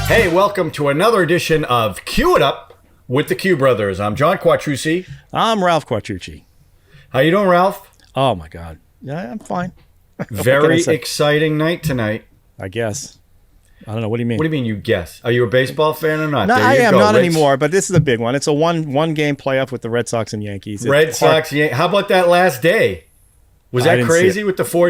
Hey, welcome to another edition of Cue It Up with the Q Brothers. I'm John Quattrucci. I'm Ralph Quattrucci. How you doing, Ralph? Oh, my God. Yeah, I'm fine. Very exciting night tonight. I guess. I don't know. What do you mean? What do you mean you guess? Are you a baseball fan or not? No, There I you am go. not anymore, but this is a big one. It's a one game playoff with the Red Sox and Yankees. Red Sox. How about that last day? Was I that didn't crazy see with the four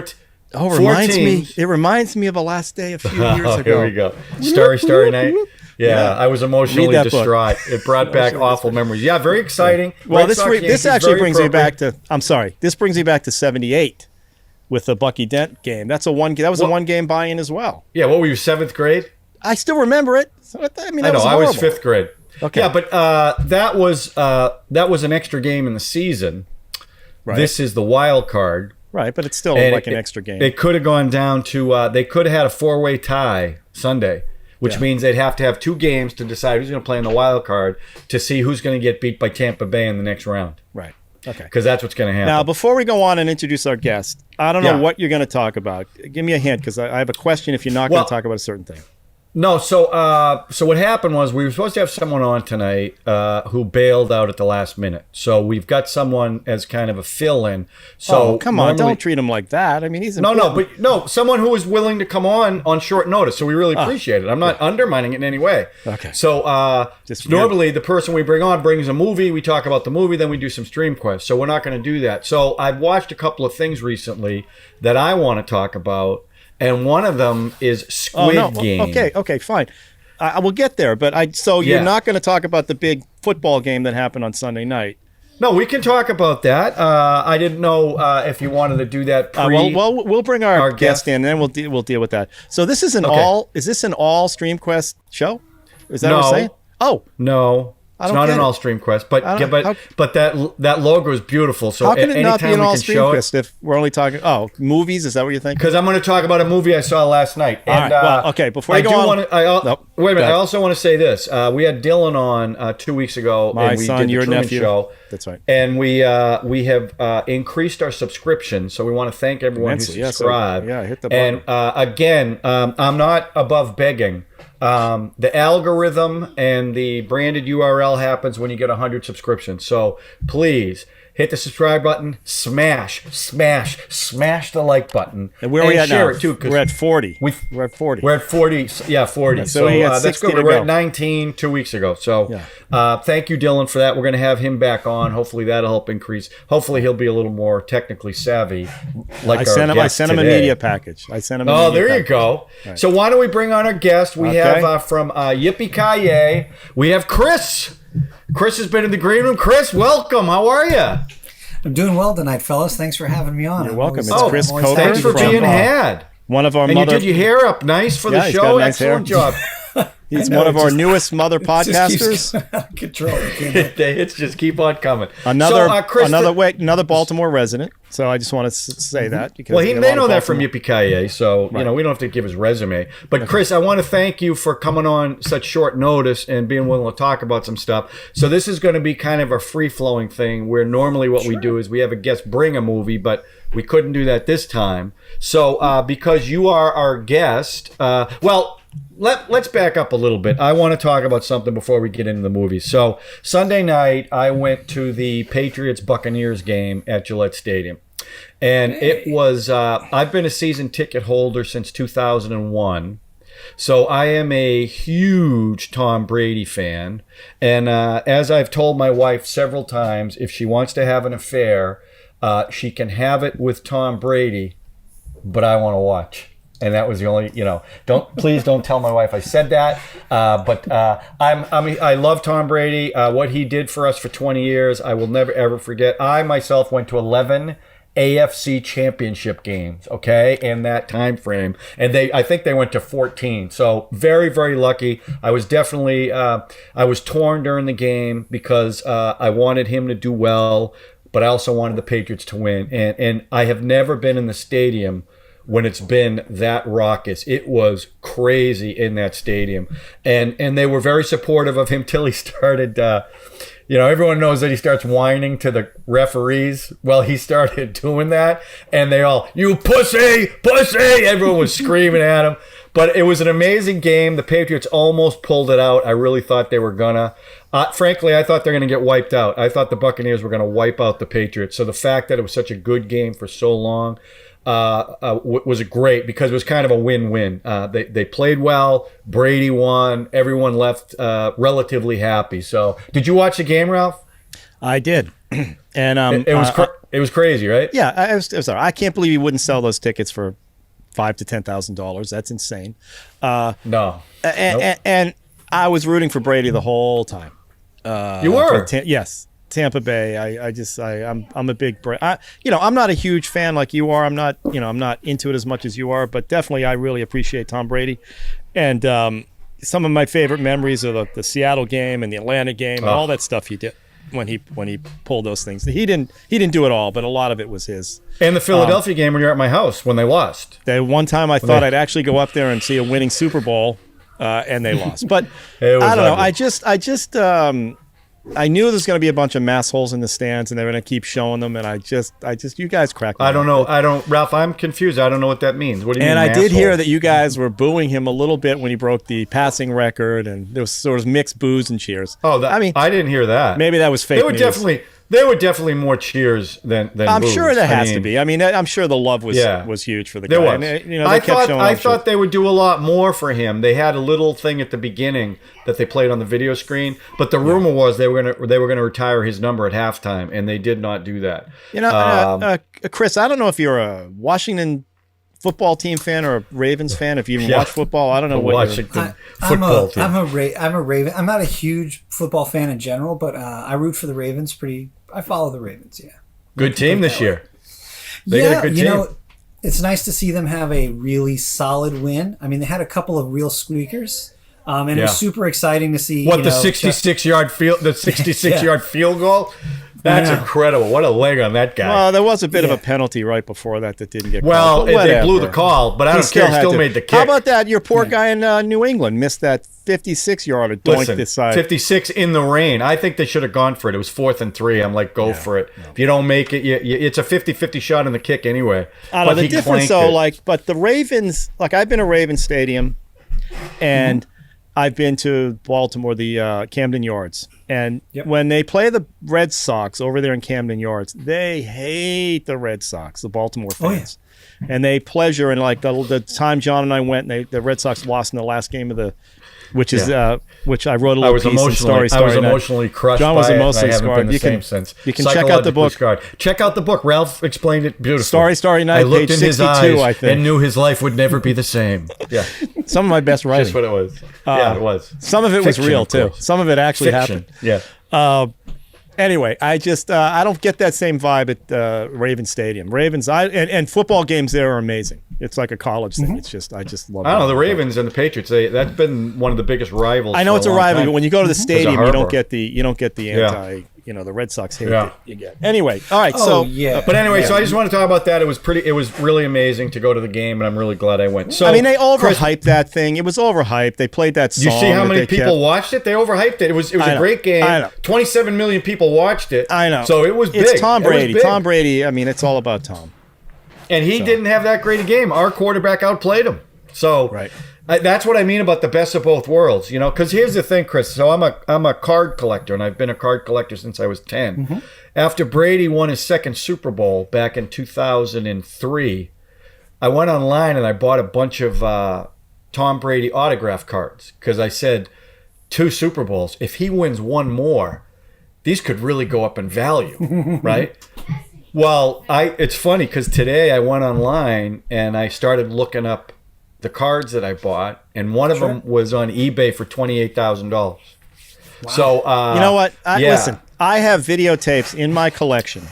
It reminds me of a last day a few years ago. Here we go. Starry Night. Yeah, I was emotionally distraught. It brought back awful memories. Yeah, very exciting. Well, this actually brings me back to. I'm sorry. This brings me back to '78 with the Bucky Dent game. That was a one-game buy-in as well. Yeah, what were you, 7th grade? I still remember it. So, I mean, I was 5th grade. Okay. Yeah, but that was an extra game in the season. Right. This is the wild card. Right, but it's still like an extra game. It could have gone down to they could have had a 4-way tie Sunday, which means they'd have to have 2 games to decide who's going to play in the wild card to see who's going to get beat by Tampa Bay in the next round. Right. Okay. Because that's what's going to happen. Now, before we go on and introduce our guest, I don't know what you're going to talk about. Give me a hint, because I have a question if you're not going to talk about a certain thing. No, so what happened was we were supposed to have someone on tonight who bailed out at the last minute. So we've got someone as kind of a fill-in. So come on, don't treat him like that. I mean, he's important. someone who was willing to come on short notice. So we really appreciate it. I'm not undermining it in any way. Okay. So normally the person we bring on brings a movie. We talk about the movie, then we do some stream quests. So we're not going to do that. So I've watched a couple of things recently that I want to talk about. And one of them is Squid Game. Okay, fine. I will get there. But you're not going to talk about the big football game that happened on Sunday night. No, we can talk about that. I didn't know if you wanted to do that. We'll bring our guest in, and then we'll deal with that. So this is Is this an all StreamQuest show? Is that what you're saying? Oh no. It's not an all stream quest, but that logo is beautiful. So how can it not be an all stream quest if we're only talking movies? Is that what you're thinking? Because I'm going to talk about a movie I saw last night. And, okay. Before I go on, wait a minute. I also want to say this. We had Dylan on 2 weeks ago. My and we son, did your the Truman nephew. Show. That's right. And we have increased our subscription, so we want to thank everyone who subscribed. Hit the button. And again, I'm not above begging. The algorithm and the branded URL happens when you get 100 subscriptions. So please hit the subscribe button, smash the like button, and where are we at share now? It too, we're at 40. We're at 40. We're at 40. Yeah, 40. So that's good. We were at 19 2 weeks ago. So thank you, Dylan, for that. We're going to have him back on. Hopefully that'll help increase. Hopefully he'll be a little more technically savvy. I sent him a media package. You go. Right. So why don't we bring on our guest? We have from Yippee-Ki-Yay. We have Chris. Chris has been in the green room. Chris, welcome. How are you? I'm doing well tonight, fellas. Thanks for having me on. You're welcome. It's Chris Coker. Thanks for being had. One of our and you did your hair up nice for the show. Nice Excellent job. He's one of our newest mother podcasters. Control. The hits just keep on coming. Another Baltimore resident. So I just want to say that because they know that from Yippee-Ki-Yay. So we don't have to give his resume. But Chris, I want to thank you for coming on such short notice and being willing to talk about some stuff. So this is going to be kind of a free flowing thing where normally what we do is we have a guest bring a movie, but we couldn't do that this time. So because you are our guest, Let's back up a little bit. I want to talk about something before we get into the movies. So Sunday night, I went to the Patriots-Buccaneers game at Gillette Stadium. And it was, I've been a season ticket holder since 2001. So I am a huge Tom Brady fan. And as I've told my wife several times, if she wants to have an affair, she can have it with Tom Brady, but I want to watch. And that was the only, please don't tell my wife I said that. But I love Tom Brady. What he did for us for 20 years, I will never, ever forget. I myself went to 11 AFC championship games, in that time frame. And I think they went to 14. So very, very lucky. I was definitely, I was torn during the game because I wanted him to do well, but I also wanted the Patriots to win. And I have never been in the stadium when it's been that raucous. It was crazy in that stadium. And they were very supportive of him till he started, everyone knows that he starts whining to the referees. Well, he started doing that, and they all, you pussy, pussy! Everyone was screaming at him. But it was an amazing game. The Patriots almost pulled it out. I really thought they were gonna. Frankly, I thought they're going to get wiped out. I thought the Buccaneers were going to wipe out the Patriots. So the fact that it was such a good game for so long was great because it was kind of a win-win. They played well. Brady won. Everyone left relatively happy. So did you watch the game, Ralph? I did. And it was crazy, right? Yeah, I was sorry. I can't believe you wouldn't sell those tickets for $5,000 to $10,000. That's insane. No. And I was rooting for Brady the whole time. You were? Yes, Tampa Bay. I'm a big I'm not a huge fan like you are. I'm not into it as much as you are, but definitely I really appreciate Tom Brady. And some of my favorite memories are the Seattle game and the Atlanta game and all that stuff he did when he pulled those things. He didn't do it all, but a lot of it was his. And the Philadelphia game when you're at my house when they lost. One time I thought I'd actually go up there and see a winning Super Bowl. And they lost, but I don't know. I knew there's going to be a bunch of mass holes in the stands, and they're going to keep showing them. And I just, you guys cracked me up. I don't know. Ralph, I'm confused. I don't know what that means. What do you mean? And I did hear that you guys were booing him a little bit when he broke the passing record, and there was sort of mixed boos and cheers. Oh, I didn't hear that. Maybe that was fake news. There were definitely more cheers than I'm boos. sure there has to be. I mean, I'm sure the love was huge for the guy. There was. And, I thought they would do a lot more for him. They had a little thing at the beginning that they played on the video screen, but the rumor was they were gonna retire his number at halftime, and they did not do that. Chris, I don't know if you're a Washington football team fan or a Ravens fan. If you even watch football, I don't know what Washington football team. I'm a Raven. I'm not a huge football fan in general, but I root for the Ravens I follow the Ravens, yeah. Good team this year. They got a good team. It's nice to see them have a really solid win. I mean, they had a couple of real squeakers, and it was super exciting to see. The 66-yard field goal? That's incredible. What a leg on that guy. Well, there was a bit of a penalty right before that didn't get called. Well, they blew the call, but I don't care. He still made the kick. How about that? Your poor guy in New England missed that 56-yarder doink this side. 56 in the rain. I think they should have gone for it. It was 4th and 3. I'm like, go for it. No. If you don't make it, it's a 50-50 shot in the kick anyway. I don't know. The difference, though, but the Ravens, I've been to Ravens Stadium, and I've been to Baltimore, the Camden Yards. And when they play the Red Sox over there in Camden Yards, they hate the Red Sox, the Baltimore fans. Oh, yeah. And they pleasure in the time John and I went, and the Red Sox lost in the last game of which I wrote a little piece in Story. I was emotionally crushed. John was emotionally scarred. You can check out the book. Scarred. Check out the book. Ralph explained it beautifully. Story Night, I looked page in 62, his eyes I think. and knew his life would never be the same. Yeah, some of my best writing. That's what it was. It was. Some of it was real too. Some of it actually happened. Yeah. Anyway, I just I don't get that same vibe at Raven Stadium. Ravens, and football games there are amazing. It's like a college thing. It's just I just love. I don't know the Ravens and the Patriots. That's been one of the biggest rivals. I know it's a rivalry, but when you go to the stadium, you don't get the anti. The Red Sox hate that you get. Anyway, all right. So but anyway, so I just want to talk about that. It was really amazing to go to the game, and I'm really glad I went. So I mean, they overhyped that thing. It was overhyped. They played that song. You see how many people watched it? They overhyped it. It was a great game. I know. 27 million people watched it. I know. So it was big. It's Tom Brady. Tom Brady. I mean, it's all about Tom. And he didn't have that great a game. Our quarterback outplayed him. So that's what I mean about the best of both worlds, because here's the thing, Chris. So I'm a card collector, and I've been a card collector since I was 10. Mm-hmm. After Brady won his second Super Bowl back in 2003, I went online and I bought a bunch of Tom Brady autograph cards because I said, 2 Super Bowls, if he wins one more, these could really go up in value, right? Well, it's funny because today I went online and I started looking up the cards that I bought, and one of them was on eBay for $28,000. Wow. So you know what? Listen, I have videotapes in my collection,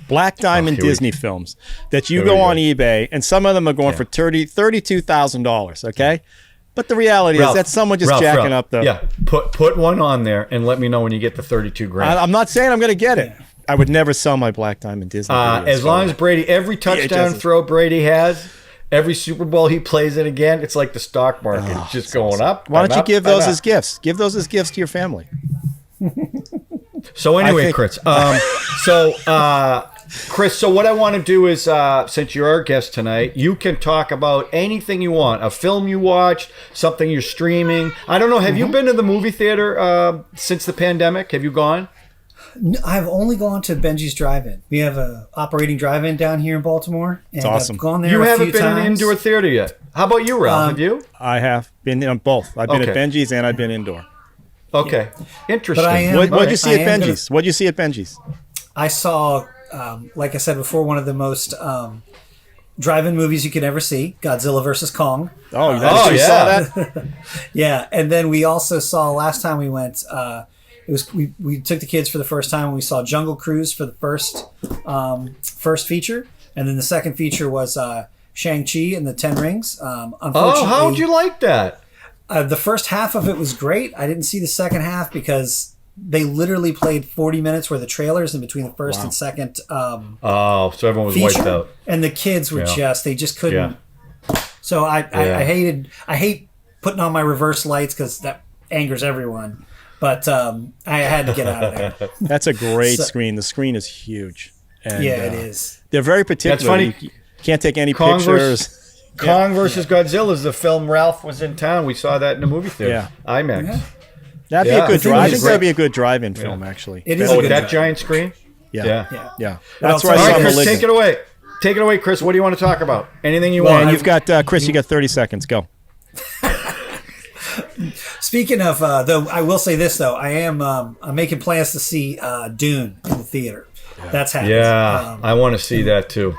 Black Diamond Disney films, that you go on eBay, and some of them are going for $32,000. Okay, but the reality is that someone just jacking up the put one on there and let me know when you get the $32,000. I'm not saying I'm going to get it. I would never sell my Black Diamond Disney videos. As long as Brady, every touchdown throw Brady has. Every Super Bowl he plays in again, it's like the stock market. It's just going up. Why don't you give those as gifts? Give those as gifts to your family. So anyway, Chris. Chris, so what I want to do is, since you're our guest tonight, you can talk about anything you want. A film you watched, something you're streaming. I don't know. Have you been to the movie theater since the pandemic? Have you gone? I've only gone to Benji's Drive-In. We have a operating drive-in down here in Baltimore. And it's awesome. I've gone there You a haven't few been in an times. indoor theater yet. How about you, Ralph? Have you? I have been on both. I've been Okay. at Benji's and I've been indoor. Okay. Interesting. But I am- What'd you see at I am Benji's? What'd you see at Benji's? I saw, like I said before, one of the most drive-in movies you could ever see, Godzilla vs. Kong. Oh, you yeah. saw that? Yeah, and then we also saw, last time we went, we took the kids for the first time and we saw Jungle Cruise for the first feature, and then the second feature was Shang-Chi and the Ten Rings. Unfortunately, how'd you like that? the first half of it was great. I didn't see the second half because they literally played 40 minutes worth of trailers in between the first and second So everyone was feature, wiped out. and the kids were they just couldn't. So I hate putting on my reverse lights because that angers everyone. But I had to get out of there. That's a great screen. The screen is huge. And, it is. They're very particular. That's funny. You can't take any Kong pictures. Kong versus Godzilla is the film. Ralph was in town. We saw that in the movie theater. Yeah. IMAX. Yeah. That'd be Yeah. a good drive. I think great. that'd be a good drive-in film, actually. It is Oh, a with good that drive. giant screen? Yeah. Yeah. That's All where I All saw right, Chris, Malignant. take it away. Take it away, Chris. What do you want to talk about? Anything you And want. you've got, Chris, you got 30 seconds. Go. Speaking of, though, I will say this though, I'm making plans to see Dune in the theater. That's happening. Yeah, I want to see that too.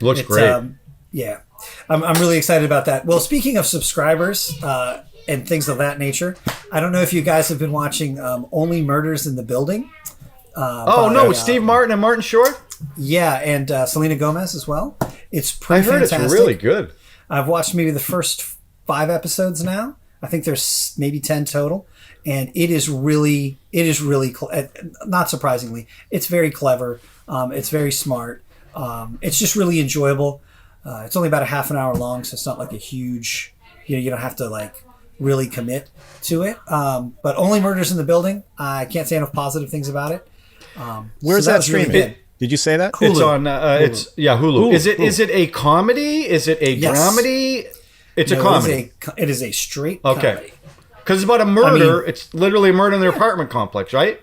Looks great. Yeah, I'm really excited about that. Well, speaking of subscribers and things of that nature, I don't know if you guys have been watching Only Murders in the Building. With Steve Martin and Martin Short? Yeah, and Selena Gomez as well. It's pretty I heard fantastic. it's really good. I've watched maybe the first 5 episodes now. I think there's maybe 10 total, and it is really not surprisingly, it's very clever. It's very smart. It's just really enjoyable. It's only about a half an hour long, so it's not like a huge, you don't have to like really commit to it. But Only Murders in the Building, I can't say enough positive things about it. Where's so that was really streaming? good. Did you say that? Hulu. It's on. Hulu. Hulu. Is it a comedy? Is it a Yes. dramedy? It's a No, comedy. It is a straight Okay. comedy. Because it's about a murder. It's literally a murder in their apartment complex, right?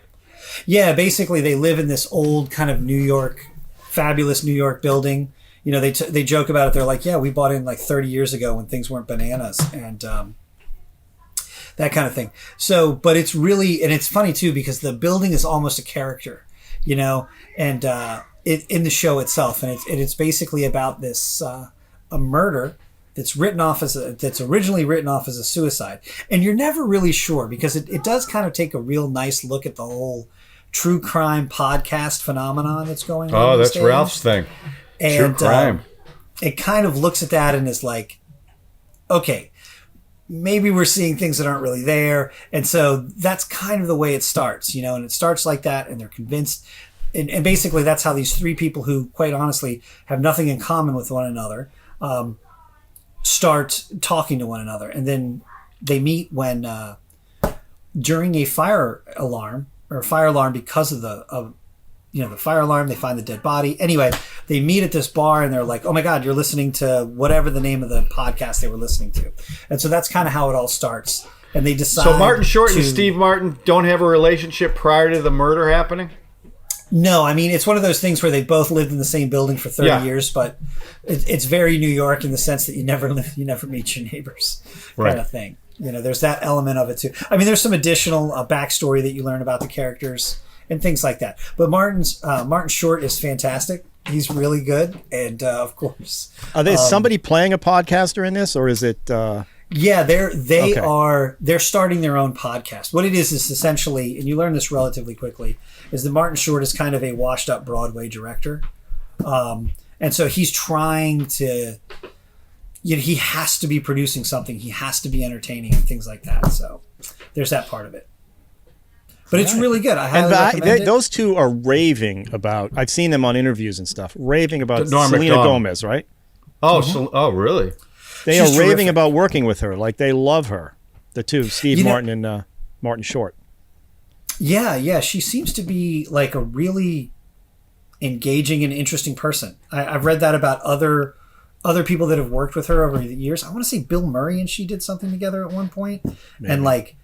Yeah, basically they live in this old kind of fabulous New York building. They joke about it. They're like, yeah, we bought in like 30 years ago when things weren't bananas and that kind of thing. So, but it's really, and it's funny too, because the building is almost a character, and in the show itself. And it's basically about this, a murder that's originally written off as a suicide. And you're never really sure because it does kind of take a real nice look at the whole true crime podcast phenomenon that's going on. Oh, these that's days. Ralph's thing. And, True crime. It kind of looks at that and is like, okay, maybe we're seeing things that aren't really there. And so that's kind of the way it starts, and it starts like that and they're convinced. And basically that's how these 3 people who quite honestly have nothing in common with one another, start talking to one another. And then they meet when, during a fire alarm because of the fire alarm, they find the dead body. Anyway, they meet at this bar and they're like, oh my God, you're listening to whatever the name of the podcast they were listening to. And so that's kind of how it all starts. And they decide. So Martin Short and Steve Martin don't have a relationship prior to the murder happening? No, I mean, it's one of those things where they both lived in the same building for 30 years, but it's very New York in the sense that you never meet your neighbors kind of thing. There's that element of it too. I mean, there's some additional backstory that you learn about the characters and things like that. But Martin Short is fantastic. He's really good. And of course, Are there somebody playing a podcaster in this, or is it? Yeah, they're starting their own podcast. What it is essentially, and you learn this relatively quickly, is that Martin Short is kind of a washed up Broadway director. And so he's trying to, he has to be producing something. He has to be entertaining and things like that. So there's that part of it. But it's really good. I highly recommend it. Those two are raving about, I've seen them on interviews and stuff, raving about Norm Selena Macdonald. Gomez, right? Oh, so really? They She's are raving terrific. about working with her. Like they love her. The two, Steve Martin and Martin Short. Yeah. She seems to be like a really, engaging and interesting person. I've read that about other people that have worked with her over the years. I want to say Bill Murray and she did something together at one point. Maybe. And like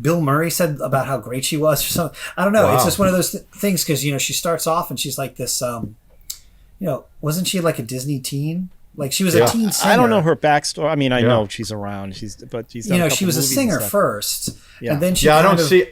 Bill Murray said about how great she was or something. I don't know. Wow. It's just one of those things because, you know, she starts off and she's like this, you know, wasn't she like a Disney teen? Like she was a teen singer. I don't know her backstory. I mean, I know she's around. But she's done, you know, she was a singer first, and then she. Yeah, I don't see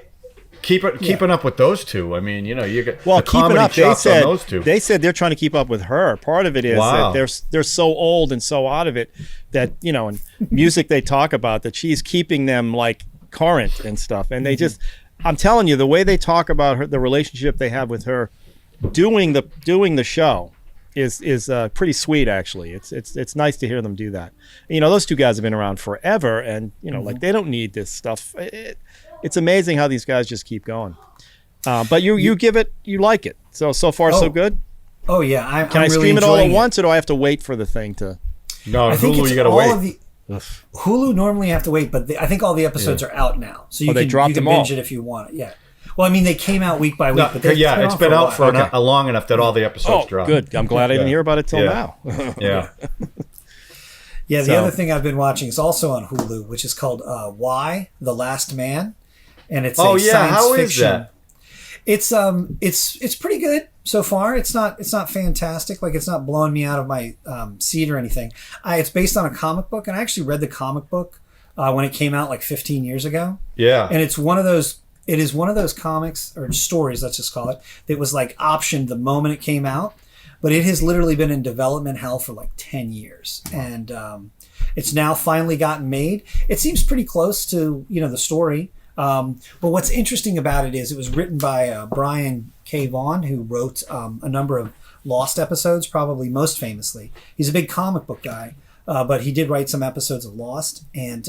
keeping up with those two. I mean, you know, you get keeping up. They said on those two. They said they're trying to keep up with her. Part of it is that they're so old and so out of it that, you know, in music they talk about that she's keeping them like current and stuff. And they just, I'm telling you, the way they talk about her, the relationship they have with her, doing the show. Is pretty sweet, actually. It's nice to hear them do that. You know, those two guys have been around forever, and you know, like they don't need this stuff. It's amazing how these guys just keep going. But you give it, you like it. So far so good. Oh yeah, Can I really stream it all at once, or do I have to wait for the thing to? No, Hulu you gotta wait. Hulu normally you have to wait, but I think all the episodes are out now, so you can binge it if you want it. Yeah. Well, I mean, they came out week by week, but it's been out for a long enough that all the episodes dropped. Good. I'm glad I didn't hear about it till now. Yeah. Yeah. The other thing I've been watching is also on Hulu, which is called Y: The Last Man, and it's science how fiction. Is that? It's pretty good so far. It's not fantastic. Like it's not blowing me out of my seat or anything. It's based on a comic book, and I actually read the comic book when it came out like 15 years ago. Yeah. And it's one of those. It is one of those comics or stories, let's just call it, that was like optioned the moment it came out, but it has literally been in development hell for like 10 years. And it's now finally gotten made. It seems pretty close to, you know, the story. But what's interesting about it is it was written by Brian K. Vaughan, who wrote a number of Lost episodes, probably most famously. He's a big comic book guy, but he did write some episodes of Lost. And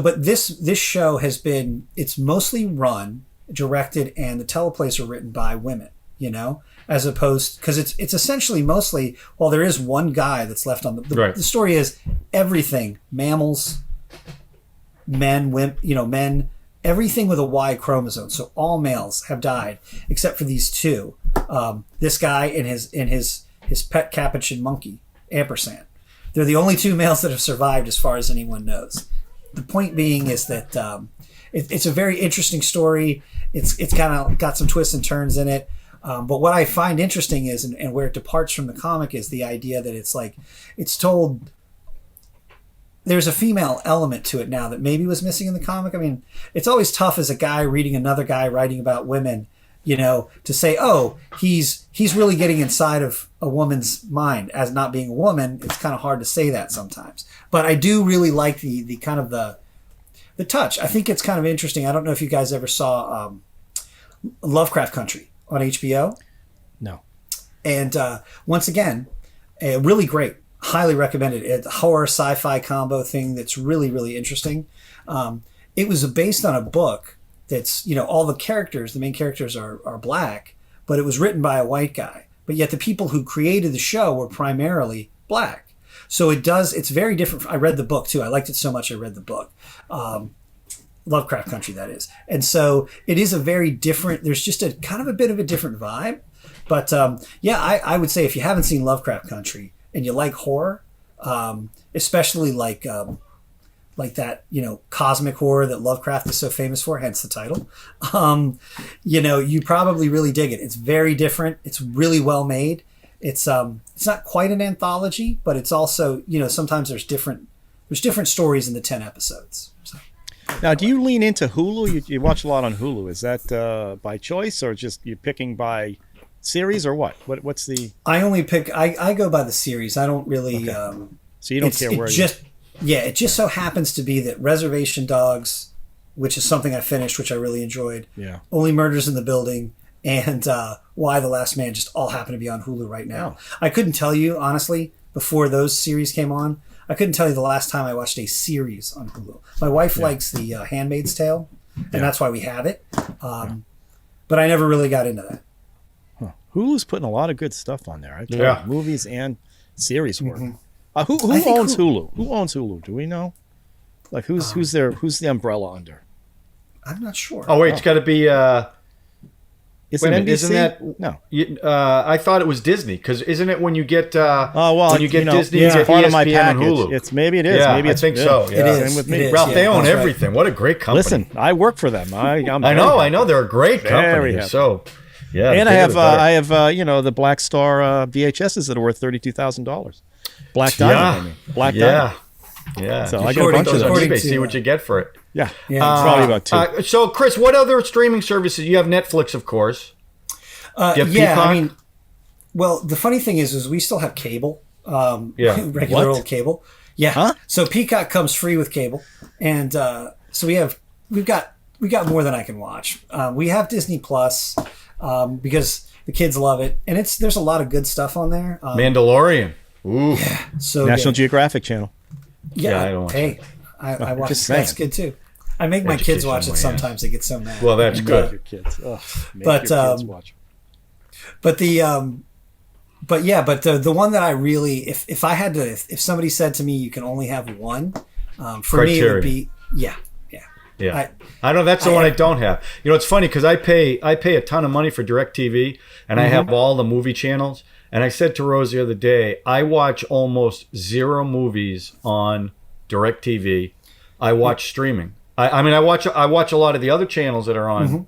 but this show has been, it's mostly run, directed, and the teleplays are written by women, you know, as opposed, because it's essentially mostly, well, there is one guy that's left on the story is everything, mammals, men, women, you know, men, everything with a Y chromosome. So all males have died except for these two, this guy and his pet capuchin monkey, Ampersand. They're the only two males that have survived as far as anyone knows. The point being is that it's a very interesting story. It's kind of got some twists and turns in it. But what I find interesting is, and where it departs from the comic, is the idea that it's like, it's told, there's a female element to it now that maybe was missing in the comic. I mean, it's always tough as a guy reading another guy writing about women, you know, to say, oh, he's really getting inside of a woman's mind. As not being a woman, it's kind of hard to say that sometimes. But I do really like the kind of the touch. I think it's kind of interesting. I don't know if you guys ever saw Lovecraft Country on HBO. No. And once again, really great. Highly recommended. It's a horror sci-fi combo thing that's really, really interesting. It was based on a book that's, you know, all the main characters are black, but it was written by a white guy. But yet the people who created the show were primarily black. So it's very different. I read the book too. I liked it so much I read the book. Lovecraft Country, that is. And so it is a very different, there's just a kind of a bit of a different vibe. But I would say if you haven't seen Lovecraft Country and you like horror, especially like that, you know, cosmic horror that Lovecraft is so famous for, hence the title, you know, you probably really dig it. It's very different. It's really well made. It's not quite an anthology, but it's also, you know, sometimes there's different stories in the 10 episodes. So. Now, do you lean into Hulu? You watch a lot on Hulu. Is that by choice, or just you're picking by series, or what? What's the? I only pick. I go by the series. I don't really. Okay. So you don't care where. It just so happens to be that Reservation Dogs, which is something I finished, which I really enjoyed. Yeah. Only Murders in the Building, and Y: The Last Man just all happen to be on Hulu right now. Oh. I couldn't tell you, honestly, before those series came on, I couldn't tell you the last time I watched a series on Hulu. My wife likes The Handmaid's Tale, and that's why we have it. But I never really got into that. Huh. Hulu's putting a lot of good stuff on there. I tell you, movies and series work. Mm-hmm. Who owns Hulu? Who owns Hulu? Do we know? Like who's the umbrella under? I'm not sure. Oh wait, it's got to be Is Wait it a minute, NBC? isn't that No. I thought it was Disney because isn't it when you get When you get Disney, yeah. you get part of my ESPN package. and Hulu? It's maybe it is. Yeah, maybe I it's think so. Yeah. It is. Same with me. It is, Ralph, yeah, they own that's right. everything. What a great company! Listen, I work for them. I'm I know they're a great company. Very happy. So, yeah, And the bigger the better. I have the Black Star VHSs that are worth $32,000. Black Diamond, I mean. Black Diamond. Yeah. So You I should got a put bunch of those on those. According eBay, to, see what you get for it. Yeah, Yeah. probably about two. So, Chris, what other streaming services? You have Netflix, of course. You have Yeah, Peacock? I mean, well, the funny thing is we still have cable. Regular What? old cable. Yeah. Huh? So Peacock comes free with cable, and so we've got more than I can watch. We have Disney Plus because the kids love it, and there's a lot of good stuff on there. Mandalorian. Ooh. So National good. Geographic Channel. Yeah, I don't watch Hey, I watch. Just saying. That's good too. I make my kids watch it Education, my ass. sometimes. They get so mad. Well, that's good. Your kids. Ugh, make But, your kids watch. But the one that I really, if I had to, if somebody said to me, you can only have one, for me it would Criterion. be yeah. Yeah, I know that's the one I don't have. You know, it's funny because I pay a ton of money for DirecTV, and I have all the movie channels. And I said to Rose the other day, I watch almost zero movies on DirecTV. I watch streaming. I mean, I watch a lot of the other channels that are on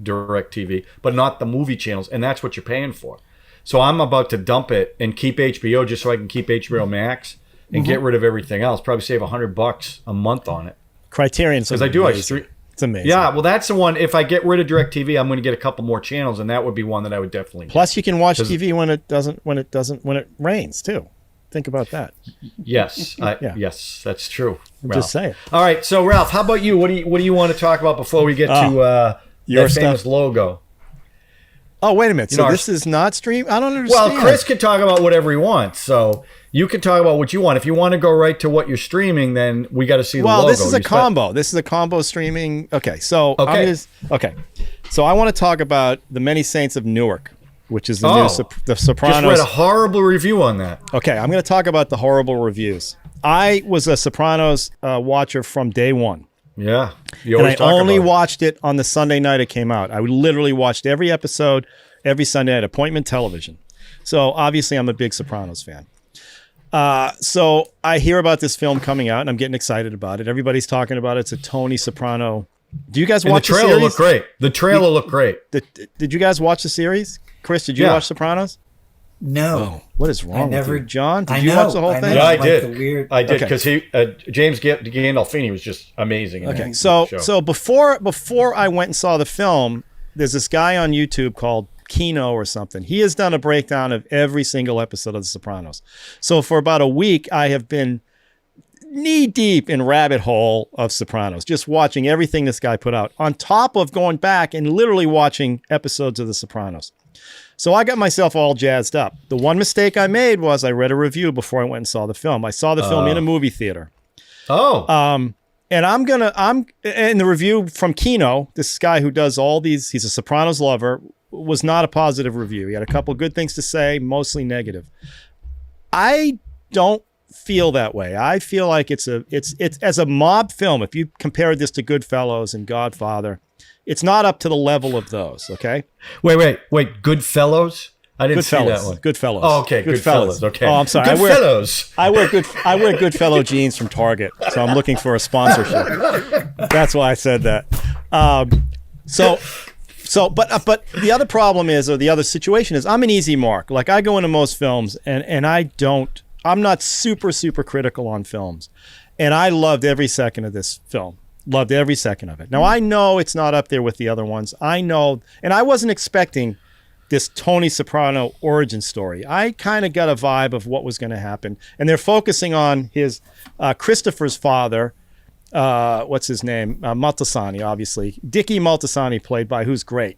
DirecTV, but not the movie channels, and that's what you're paying for. So I'm about to dump it and keep HBO just so I can keep HBO Max and get rid of everything else. Probably save $100 a month on it. Criterion. Because I do like stream. It's amazing. Yeah, well, that's the one. If I get rid of DirecTV, I'm going to get a couple more channels, and that would be one that I would definitely. Plus, you can watch TV when it rains too. Think about that. Yes, yes, that's true. Ralph. Just saying. All right, so Ralph, how about you? What do you want to talk about before we get to your that famous stuff. logo? Oh, wait a minute. So know, this is not stream? I don't understand. Well, Chris can talk about whatever he wants, so you can talk about what you want. If you want to go right to what you're streaming, then we got to see the logo. Well, this is a combo. This is a combo streaming. Okay, so so I want to talk about The Many Saints of Newark, which is the new the Sopranos. Just read a horrible review on that. Okay, I'm going to talk about the horrible reviews. I was a Sopranos watcher from day one. Yeah, you And I always talk only about it. watched it on the Sunday night it came out. I literally watched every episode every Sunday at appointment television. So obviously I'm a big Sopranos fan. So I hear about this film coming out and I'm getting excited about it. Everybody's talking about it. It's a Tony Soprano. Do you guys watch the trailer? Looked great. The trailer looked great. Did you guys watch the series? Chris, did you watch Sopranos? No. What is wrong with you? John, did I you know, watch the whole I thing? know. Yeah, I Like did. the weird- I did Okay. because James Gandolfini was just amazing. In Okay, that so show. before I went and saw the film, there's this guy on YouTube called Kino or something. He has done a breakdown of every single episode of The Sopranos. So for about a week, I have been knee deep in rabbit hole of Sopranos, just watching everything this guy put out, on top of going back and literally watching episodes of The Sopranos. So I got myself all jazzed up. The one mistake I made was I read a review before I went and saw the film. I saw the film in a movie theater. And and the review from Kino, this guy who does all these, he's a Sopranos lover, was not a positive review. He had a couple good things to say, mostly negative. I don't feel that way. I feel like it's as a mob film. If you compare this to Goodfellas and Godfather, it's not up to the level of those. Okay. Wait. Goodfellows? I didn't see that Goodfellas. one. Goodfellas. Oh, okay. Goodfellas. Okay. Oh, I'm sorry. Goodfellas. I wear Goodfellow jeans from Target, so I'm looking for a sponsorship. That's why I said that. But the other problem is, or the other situation is, I'm an easy mark. Like I go into most films, and I'm not super critical on films, and I loved every second of this film. Loved every second of it. Now I know it's not up there with the other ones. I know, and I wasn't expecting this Tony Soprano origin story. I kind of got a vibe of what was going to happen. And they're focusing on his Christopher's father. What's his name? Maltasani, obviously. Dickie Maltasani, played by who's great?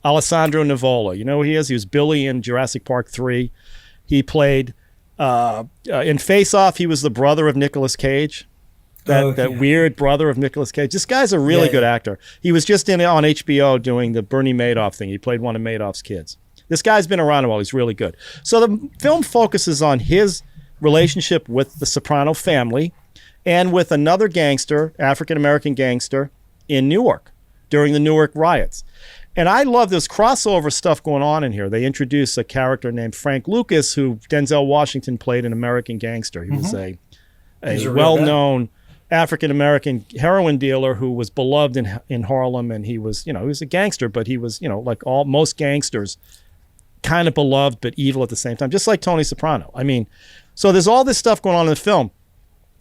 Alessandro Nivola. You know who he is? He was Billy in Jurassic Park 3. He played in Face Off. He was the brother of Nicolas Cage. That weird brother of Nicolas Cage. This guy's a really good actor. He was just on HBO doing the Bernie Madoff thing. He played one of Madoff's kids. This guy's been around a while. He's really good. So the film focuses on his relationship with the Soprano family and with another gangster, African-American gangster, in Newark during the Newark riots. And I love this crossover stuff going on in here. They introduce a character named Frank Lucas, who Denzel Washington played in American Gangster. He was a well-known African-American heroin dealer who was beloved in Harlem, and he was a gangster, but he was, like most gangsters, kind of beloved but evil at the same time, just like Tony Soprano. I mean, so there's all this stuff going on in the film.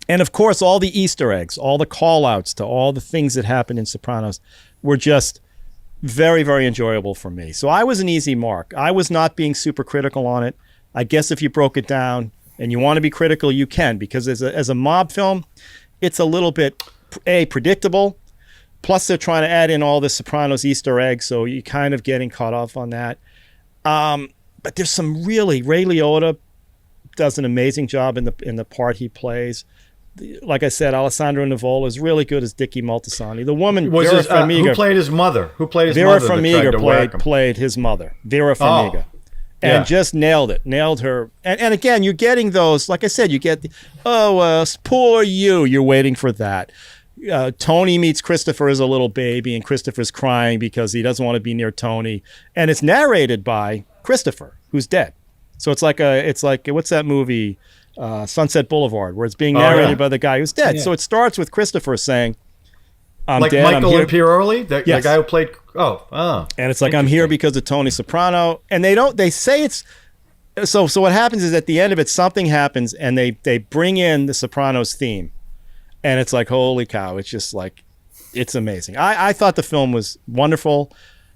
And of course, all the Easter eggs, all the call-outs to all the things that happened in Sopranos were just very, very enjoyable for me. So I was an easy mark. I was not being super critical on it. I guess if you broke it down and you want to be critical, you can, because as a mob film, it's a little bit, predictable. Plus, they're trying to add in all the Sopranos Easter eggs, so you're kind of getting caught off on that. But there's some Ray Liotta does an amazing job in the part he plays. Like I said, Alessandro Nivola is really good as Dickie Moltisanti. The woman, Vera Farmiga. Who played his mother? Vera Farmiga played his mother, Vera Farmiga. And just nailed it. Nailed her. And again, you're getting those, like I said, you get poor you. You're waiting for that. Tony meets Christopher as a little baby, and Christopher's crying because he doesn't want to be near Tony. And it's narrated by Christopher, who's dead. So it's like what's that movie, Sunset Boulevard, where it's being narrated by the guy who's dead. Yeah. So it starts with Christopher saying, I'm like dead, Michael I'm here. Imperioli, the guy who played. And it's like, I'm here because of Tony Soprano, and they say it's. So what happens is at the end of it, something happens, and they bring in the Sopranos theme, and it's like, holy cow! It's just like, it's amazing. I thought the film was wonderful.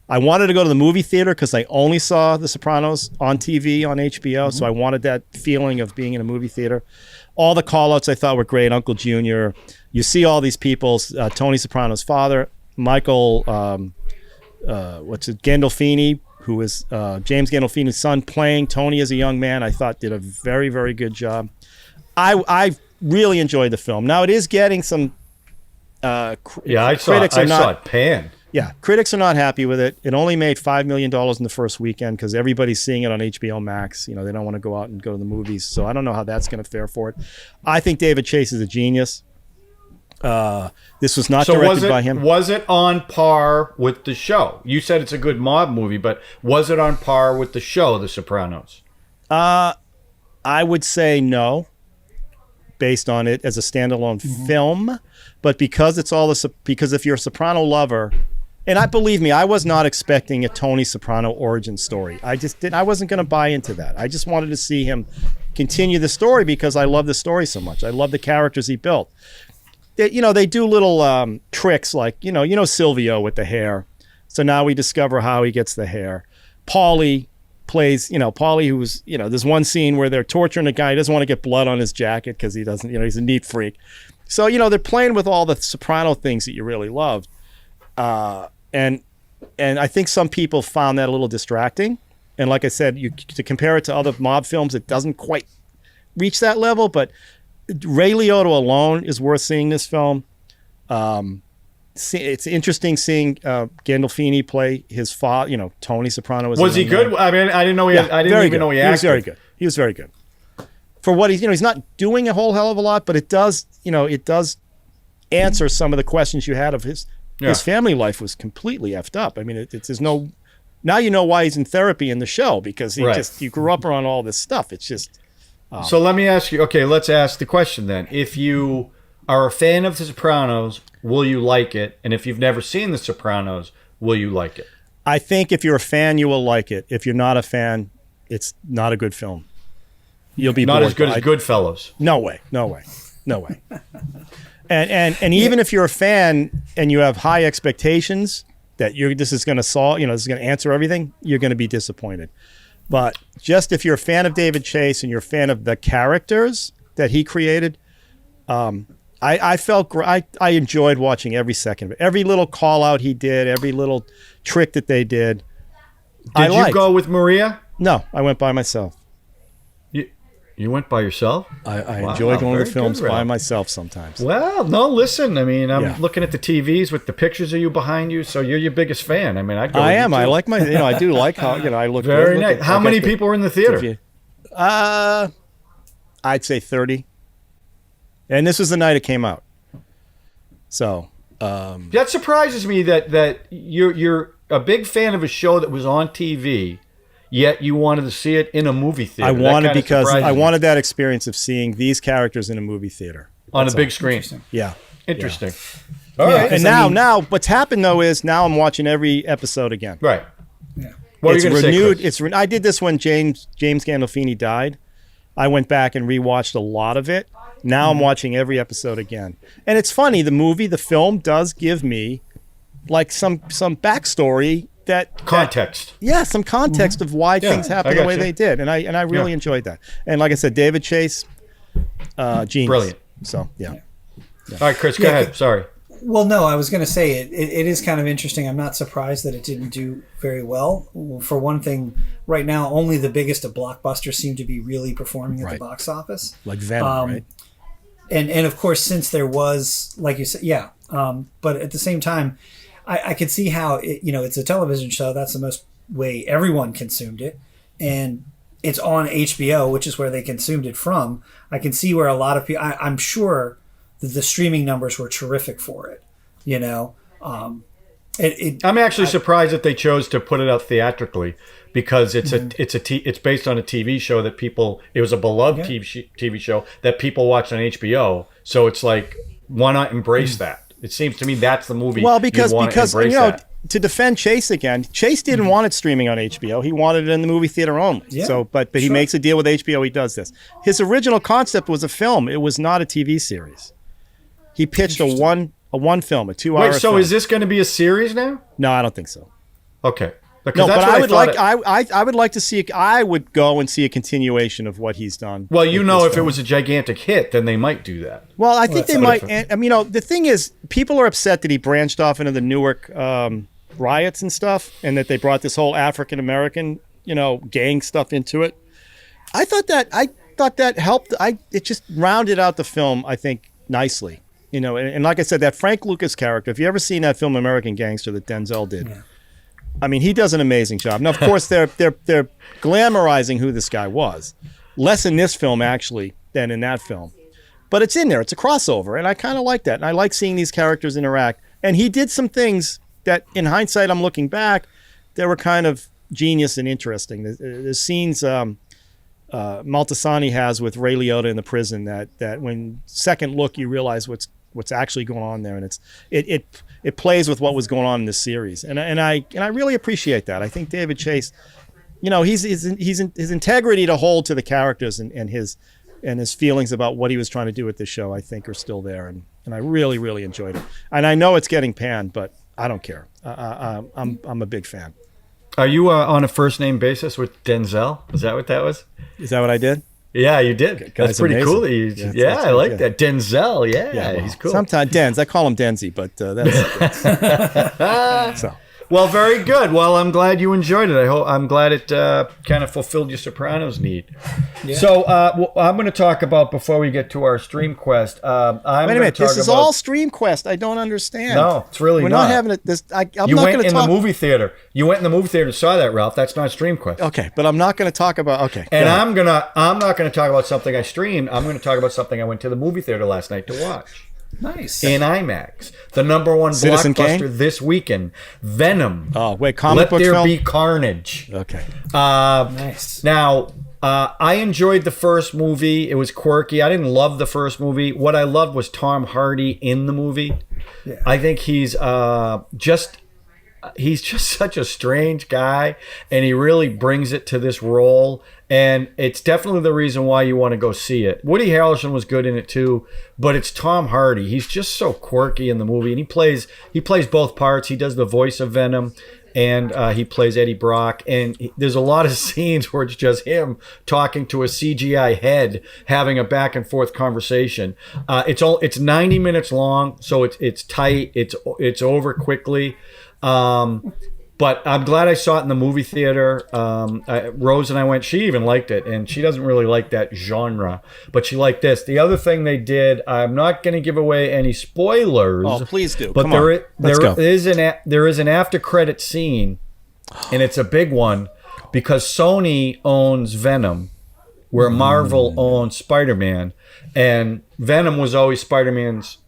I wanted to go to the movie theater because I only saw The Sopranos on TV on HBO, so I wanted that feeling of being in a movie theater. All the call-outs I thought were great. Uncle Junior. You see all these people. Tony Soprano's father, Michael, Gandolfini, who is James Gandolfini's son, playing Tony as a young man. I thought did a very, very good job. I really enjoyed the film. Now it is getting some. I saw it pan. Yeah, critics are not happy with it. It only made $5 million in the first weekend because everybody's seeing it on HBO Max. They don't want to go out and go to the movies. So I don't know how that's going to fare for it. I think David Chase is a genius. This was not directed by him. Was it on par with the show? You said it's a good mob movie, but was it on par with the show, The Sopranos? I would say no, based on it as a standalone film. But because because if you're a Soprano lover. And I was not expecting a Tony Soprano origin story. I wasn't going to buy into that. I just wanted to see him continue the story because I love the story so much. I love the characters he built. They do little tricks like, Silvio with the hair. So now we discover how he gets the hair. Paulie plays, Paulie who's, there's one scene where they're torturing a guy. He doesn't want to get blood on his jacket because he doesn't, he's a neat freak. So, they're playing with all the Soprano things that you really loved. And I think some people found that a little distracting. And like I said, to compare it to other mob films, it doesn't quite reach that level. But Ray Liotta alone is worth seeing this film. It's interesting seeing Gandolfini play his father. Tony Soprano was he good? I mean, I didn't know he. I didn't even know he acted. He was very good. He was very good. For what he's not doing a whole hell of a lot, but it does answer some of the questions you had of his. Yeah. His family life was completely effed up. I mean, there's no. Now you know why he's in therapy in the show because he grew up around all this stuff. It's just. So let me ask you. Okay, let's ask the question then. If you are a fan of The Sopranos, will you like it? And if you've never seen The Sopranos, will you like it? I think if you're a fan, you will like it. If you're not a fan, it's not a good film. You'll be not bored as good as Goodfellas. No way. And even if you're a fan and you have high expectations that this is going to solve, this is going to answer everything, you're going to be disappointed. But just if you're a fan of David Chase and you're a fan of the characters that he created, I enjoyed watching every second of it. Every little call out he did, every little trick that they did. Did you go with Maria? No, I went by myself. You went by yourself? I enjoy going to the films by myself sometimes. Well, no, listen. I mean, I'm looking at the TVs with the pictures of you behind you, so you're your biggest fan. I mean, I'd go. I am. I like I do like how I look. Very nice. How many people were in the theater? I'd say 30. And this was the night it came out. So that surprises me that you're a big fan of a show that was on TV, yet you wanted to see it in a movie theater. I wanted that experience of seeing these characters in a movie theater on a big screen. Yeah, interesting. Yeah. All right, and now what's happened though is now I'm watching every episode again. Right. Yeah. What It's are you going to renewed. say, Chris? I did this when James Gandolfini died. I went back and rewatched a lot of it. Now I'm watching every episode again, and it's funny. The film does give me like some backstory Context. some context of why things happened the way they did, and I really enjoyed that. And like I said, David Chase, genius, Brilliant. So yeah. All right, Chris, go ahead. Sorry. Well, no, I was going to say it is kind of interesting. I'm not surprised that it didn't do very well. For one thing, right now, only the biggest of blockbusters seem to be really performing at the box office. Like Venom, right? And of course, since there was, like you said, but at the same time, I could see how, it's a television show. That's the most way everyone consumed it. And it's on HBO, which is where they consumed it from. I can see where a lot of people, I'm sure the streaming numbers were terrific for it. I'm actually surprised that they chose to put it out theatrically, because it's based on a TV show that it was a beloved TV show that people watched on HBO. So it's like, why not embrace that? It seems to me that's the movie. Well, because that. To defend Chase again, Chase didn't want it streaming on HBO. He wanted it in the movie theater only. Yeah, so, but he makes a deal with HBO. He does this. His original concept was a film. It was not a TV series. He pitched a one film, a 2-hour. Wait, so film. is this going to be a series now? No, I don't think so. Okay. No, but I would like to see. I would go and see a continuation of what he's done. Well, if it was a gigantic hit, then they might do that. Well, I think they might. I mean, the thing is, people are upset that he branched off into the Newark riots and stuff, and that they brought this whole African American, gang stuff into it. I thought that helped. It just rounded out the film, I think, nicely. And like I said, that Frank Lucas character. If you ever seen that film American Gangster that Denzel did. Yeah. I mean, he does an amazing job. Now, of course, they're glamorizing who this guy was. Less in this film, actually, than in that film. But it's in there. It's a crossover, and I kind of like that. And I like seeing these characters interact. And he did some things that, in hindsight, I'm looking back, they were kind of genius and interesting. The scenes Maltasani has with Ray Liotta in the prison that when second look, you realize what's actually going on there, and it plays with what was going on in this series, and I really appreciate that. I think David Chase, his integrity to hold to the characters and his feelings about what he was trying to do with this show, I think, are still there, and I really, really enjoyed it. And I know it's getting panned, but I don't care. I'm a big fan. Are you on a first name basis with Denzel? Is that what that was? Is that what I did? Yeah, you did. Okay, that's pretty amazing. Cool. I like that. Denzel, well, he's cool. Sometimes Denz. I call him Denzi, but that's so. Well, very good. Well, I'm glad you enjoyed it. I'm glad it kind of fulfilled your Sopranos need. Yeah. So I'm going to talk about, before we get to our Stream Quest. Wait a minute. This is all Stream Quest. I don't understand. No, it's really not. We're not having it. You went in the movie theater. You went in the movie theater and saw that, Ralph. That's not Stream Quest. Okay, but I'm not going to talk about. Okay, and I'm not going to talk about something I streamed. I'm going to talk about something I went to the movie theater last night to watch. Nice. In IMAX. The number one Citizen blockbuster Kane? this weekend. Venom. Oh, wait, comic book Let There film? Be Carnage. Okay. Nice. Now, I enjoyed the first movie. It was quirky. I didn't love the first movie. What I loved was Tom Hardy in the movie. Yeah. I think he's just such a strange guy, and he really brings it to this role. And it's definitely the reason why you want to go see it. Woody Harrelson was good in it too, but it's Tom Hardy. He's just so quirky in the movie, and he plays both parts. He does the voice of Venom, and he plays Eddie Brock. And there's a lot of scenes where it's just him talking to a CGI head, having a back and forth conversation. It's 90 minutes long, so it's tight. It's over quickly. But I'm glad I saw it in the movie theater. Rose and I went. She even liked it, and she doesn't really like that genre, but she liked this. The other thing they did, I'm not going to give away any spoilers. Oh, please do. But there is an after credit scene, and it's a big one because Sony owns Venom, where Marvel owns Spider-Man, and Venom was always Spider-Man's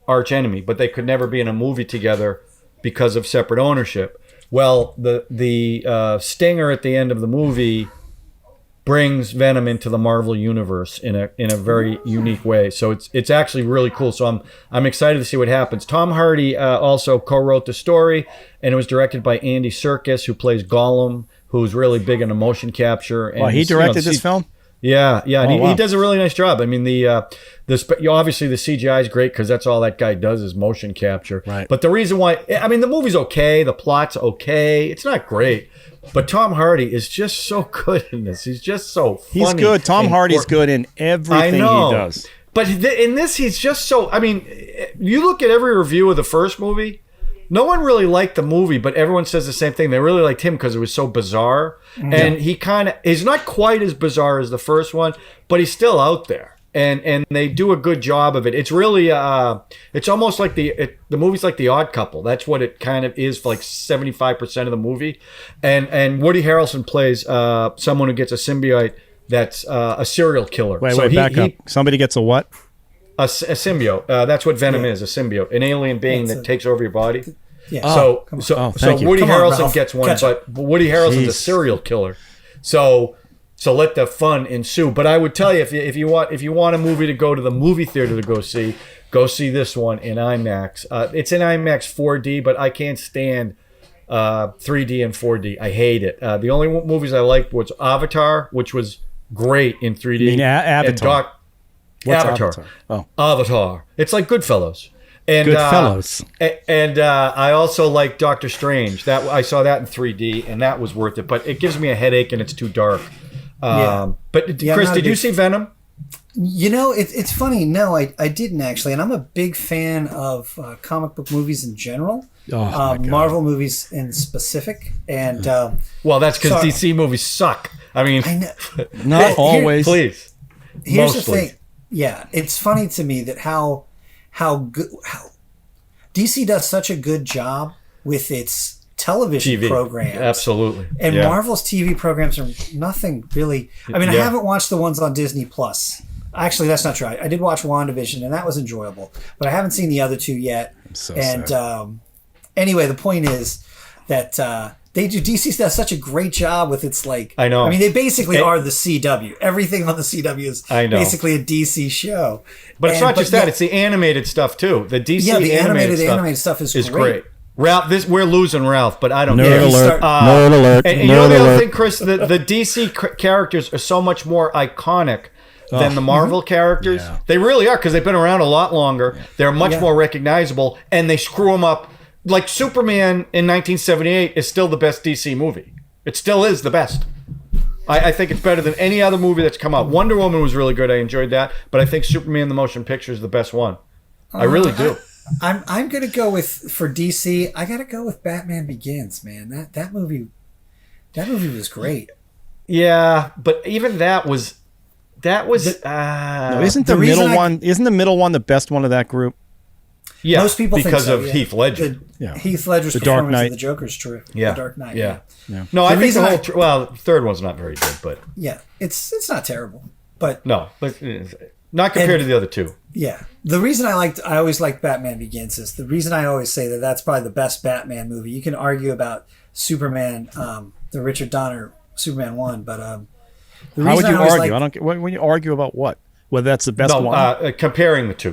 arch enemy, but they could never be in a movie together because of separate ownership. Well, the stinger at the end of the movie brings Venom into the Marvel universe in a very unique way. So it's actually really cool. So I'm excited to see what happens. Tom Hardy also co-wrote the story, and it was directed by Andy Serkis, who plays Gollum, who's really big into motion capture. And he directed this film? Yeah, and Oh, wow. he does a really nice job. I mean, obviously the CGI is great because that's all that guy does is motion capture. Right. But the reason why, I mean, the movie's okay, the plot's okay, it's not great, but Tom Hardy is just so good in this. He's just so funny. He's good. Tom Hardy's good in everything he does. But in this, he's just so. I mean, you look at every review of the first movie. No one really liked the movie, but everyone says the same thing. They really liked him because it was so bizarre. And he's not quite as bizarre as the first one, but he's still out there. And they do a good job of it. It's really, it's almost like the movie's like The Odd Couple. That's what it kind of is for like 75% of the movie. And Woody Harrelson plays someone who gets a symbiote that's a serial killer. Wait, back up. Somebody gets a what? A symbiote. That's what Venom is, a symbiote. An alien being that takes over your body. Yeah. So Woody Harrelson Ralph. gets one, but Woody Harrelson's a serial killer. So let the fun ensue. But I would tell you, if you want a movie to go to the movie theater to go see this one in IMAX. It's in IMAX 4D, but I can't stand 3D and 4D. I hate it. The only movies I liked was Avatar, which was great in 3D. You mean Avatar? What's Avatar? Oh, Avatar. It's like Goodfellas. And, Goodfellas. And I also like Doctor Strange. That I saw that in 3D, and that was worth it. But it gives me a headache, and it's too dark. But Chris, did you see Venom? You know, it's funny. No, I didn't actually. And I'm a big fan of comic book movies in general. Marvel movies in specific. And well, that's because DC movies suck. I mean, not always. Please. Here's the thing. Yeah, it's funny to me that how DC does such a good job with its television TV programs. Absolutely. And Marvel's TV programs are nothing really. I mean, I haven't watched the ones on Disney Plus. Actually, that's not true. I did watch WandaVision, and that was enjoyable, but I haven't seen the other two yet. Anyway, the point is that DC does such a great job with its I know. I mean, they basically are the CW. Everything on the CW is basically a DC show. But it's not just that; it's the animated stuff too. The DC animated stuff is great. Ralph, we're losing Ralph, but I don't care. Nerd alert! And you know the other thing, Chris, the DC characters are so much more iconic than the Marvel characters. Yeah. They really are because they've been around a lot longer. Yeah. They're much more recognizable, and they screw them up. Like Superman in 1978 is still the best DC movie. It still is the best. I think it's better than any other movie that's come out. Wonder Woman was really good. I enjoyed that. But I think Superman the Motion Picture is the best one. I really do. I'm going to go for DC. I got to go with Batman Begins, man. That movie was great. Yeah, but even that was no, isn't the middle one the best one of that group? Yeah, most people because think so, of Heath Ledger. Heath Ledger's the Dark performance Knight. of the Joker's true. Yeah, The Dark Knight. Yeah. No, I think the third one's not very good, but it's not terrible, but no, but not compared to the other two. Yeah, the reason I always liked Batman Begins is the reason I always say that's probably the best Batman movie. You can argue about Superman, the Richard Donner Superman 1, but how would you argue? I don't get when you argue about what. Whether that's the best one? Comparing the two.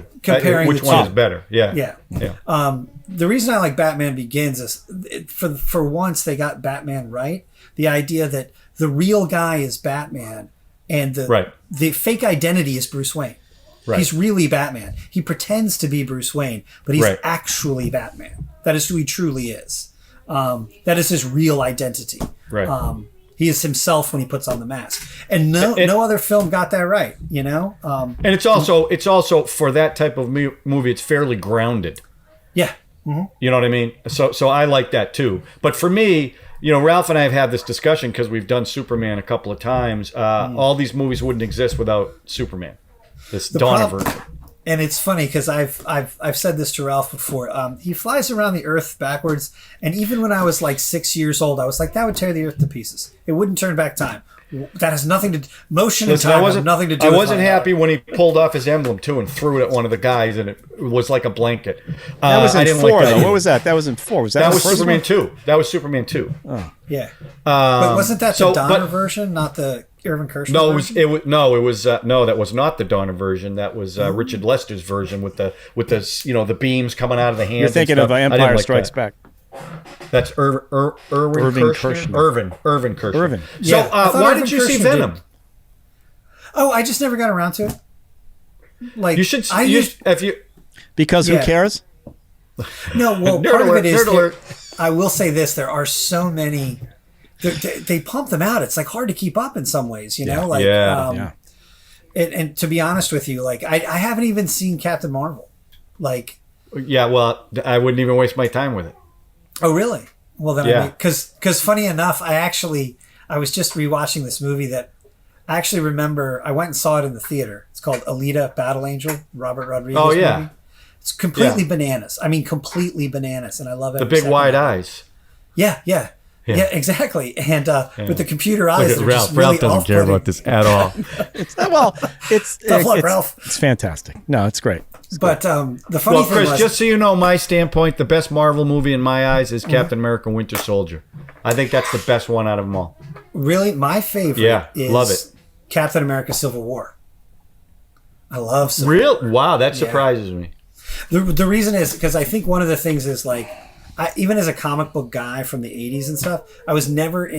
Which one is better? Yeah. The reason I like Batman Begins is for once they got Batman right. The idea that the real guy is Batman and the fake identity is Bruce Wayne. Right. He's really Batman. He pretends to be Bruce Wayne, but he's actually Batman. That is who he truly is. That is his real identity. Right. He is himself when he puts on the mask, and no other film got that right, you know. And it's also for that type of movie, it's fairly grounded. Yeah, you know what I mean. So I like that too. But for me, Ralph and I have had this discussion because we've done Superman a couple of times. All these movies wouldn't exist without Superman. This Donnerverse. And it's funny because I've said this to Ralph before. He flies around the Earth backwards, and even when I was like 6 years old, I was like, that would tear the Earth to pieces. It wouldn't turn back time. That has nothing to motion Listen, and time have nothing to do. I with wasn't happy when he pulled off his emblem too and threw it at one of the guys, and it was like a blanket. That was in I didn't 4, like that though. either. What was that? That was in 4. Was that That the was first Superman one? 2. That was Superman 2. Oh. Yeah. But wasn't that the Donner version, not the Irvin Kershner version? That was not the Donner version. That was Richard Lester's version with the the beams coming out of the hands. You're thinking of Empire Strikes Back. That's Irvin Kershner. Irvin Kershner. Irvin. So why did you see Kershner Venom? Oh, I just never got around to it. Like You should. Because who cares? No, well, Nerd part of alert, it is nerd alert. I will say this: there are so many. They pump them out. It's like hard to keep up in some ways, you know. Like, And to be honest with you, like I haven't even seen Captain Marvel. Like, yeah, well, I wouldn't even waste my time with it. Oh, really? Well, then, because funny enough, I was just rewatching this movie that I actually remember. I went and saw it in the theater. It's called Alita: Battle Angel, Robert Rodriguez. Oh yeah, movie. It's completely bananas. I mean, completely bananas, and I love it. The big wide eyes. Yeah, exactly. And with the computer eyes, they're Ralph. just really Ralph doesn't care about this at all. It's fantastic. No, it's great. But the funny thing Chris, was, just so you know, my standpoint, the best Marvel movie in my eyes is Captain America: Winter Soldier. I think that's the best one out of them all. Really, my favorite is love it. Captain America: Civil War. I love Civil War. Wow, that surprises me. The reason is because I think one of the things is like, even as a comic book guy from the 80s and stuff, I was never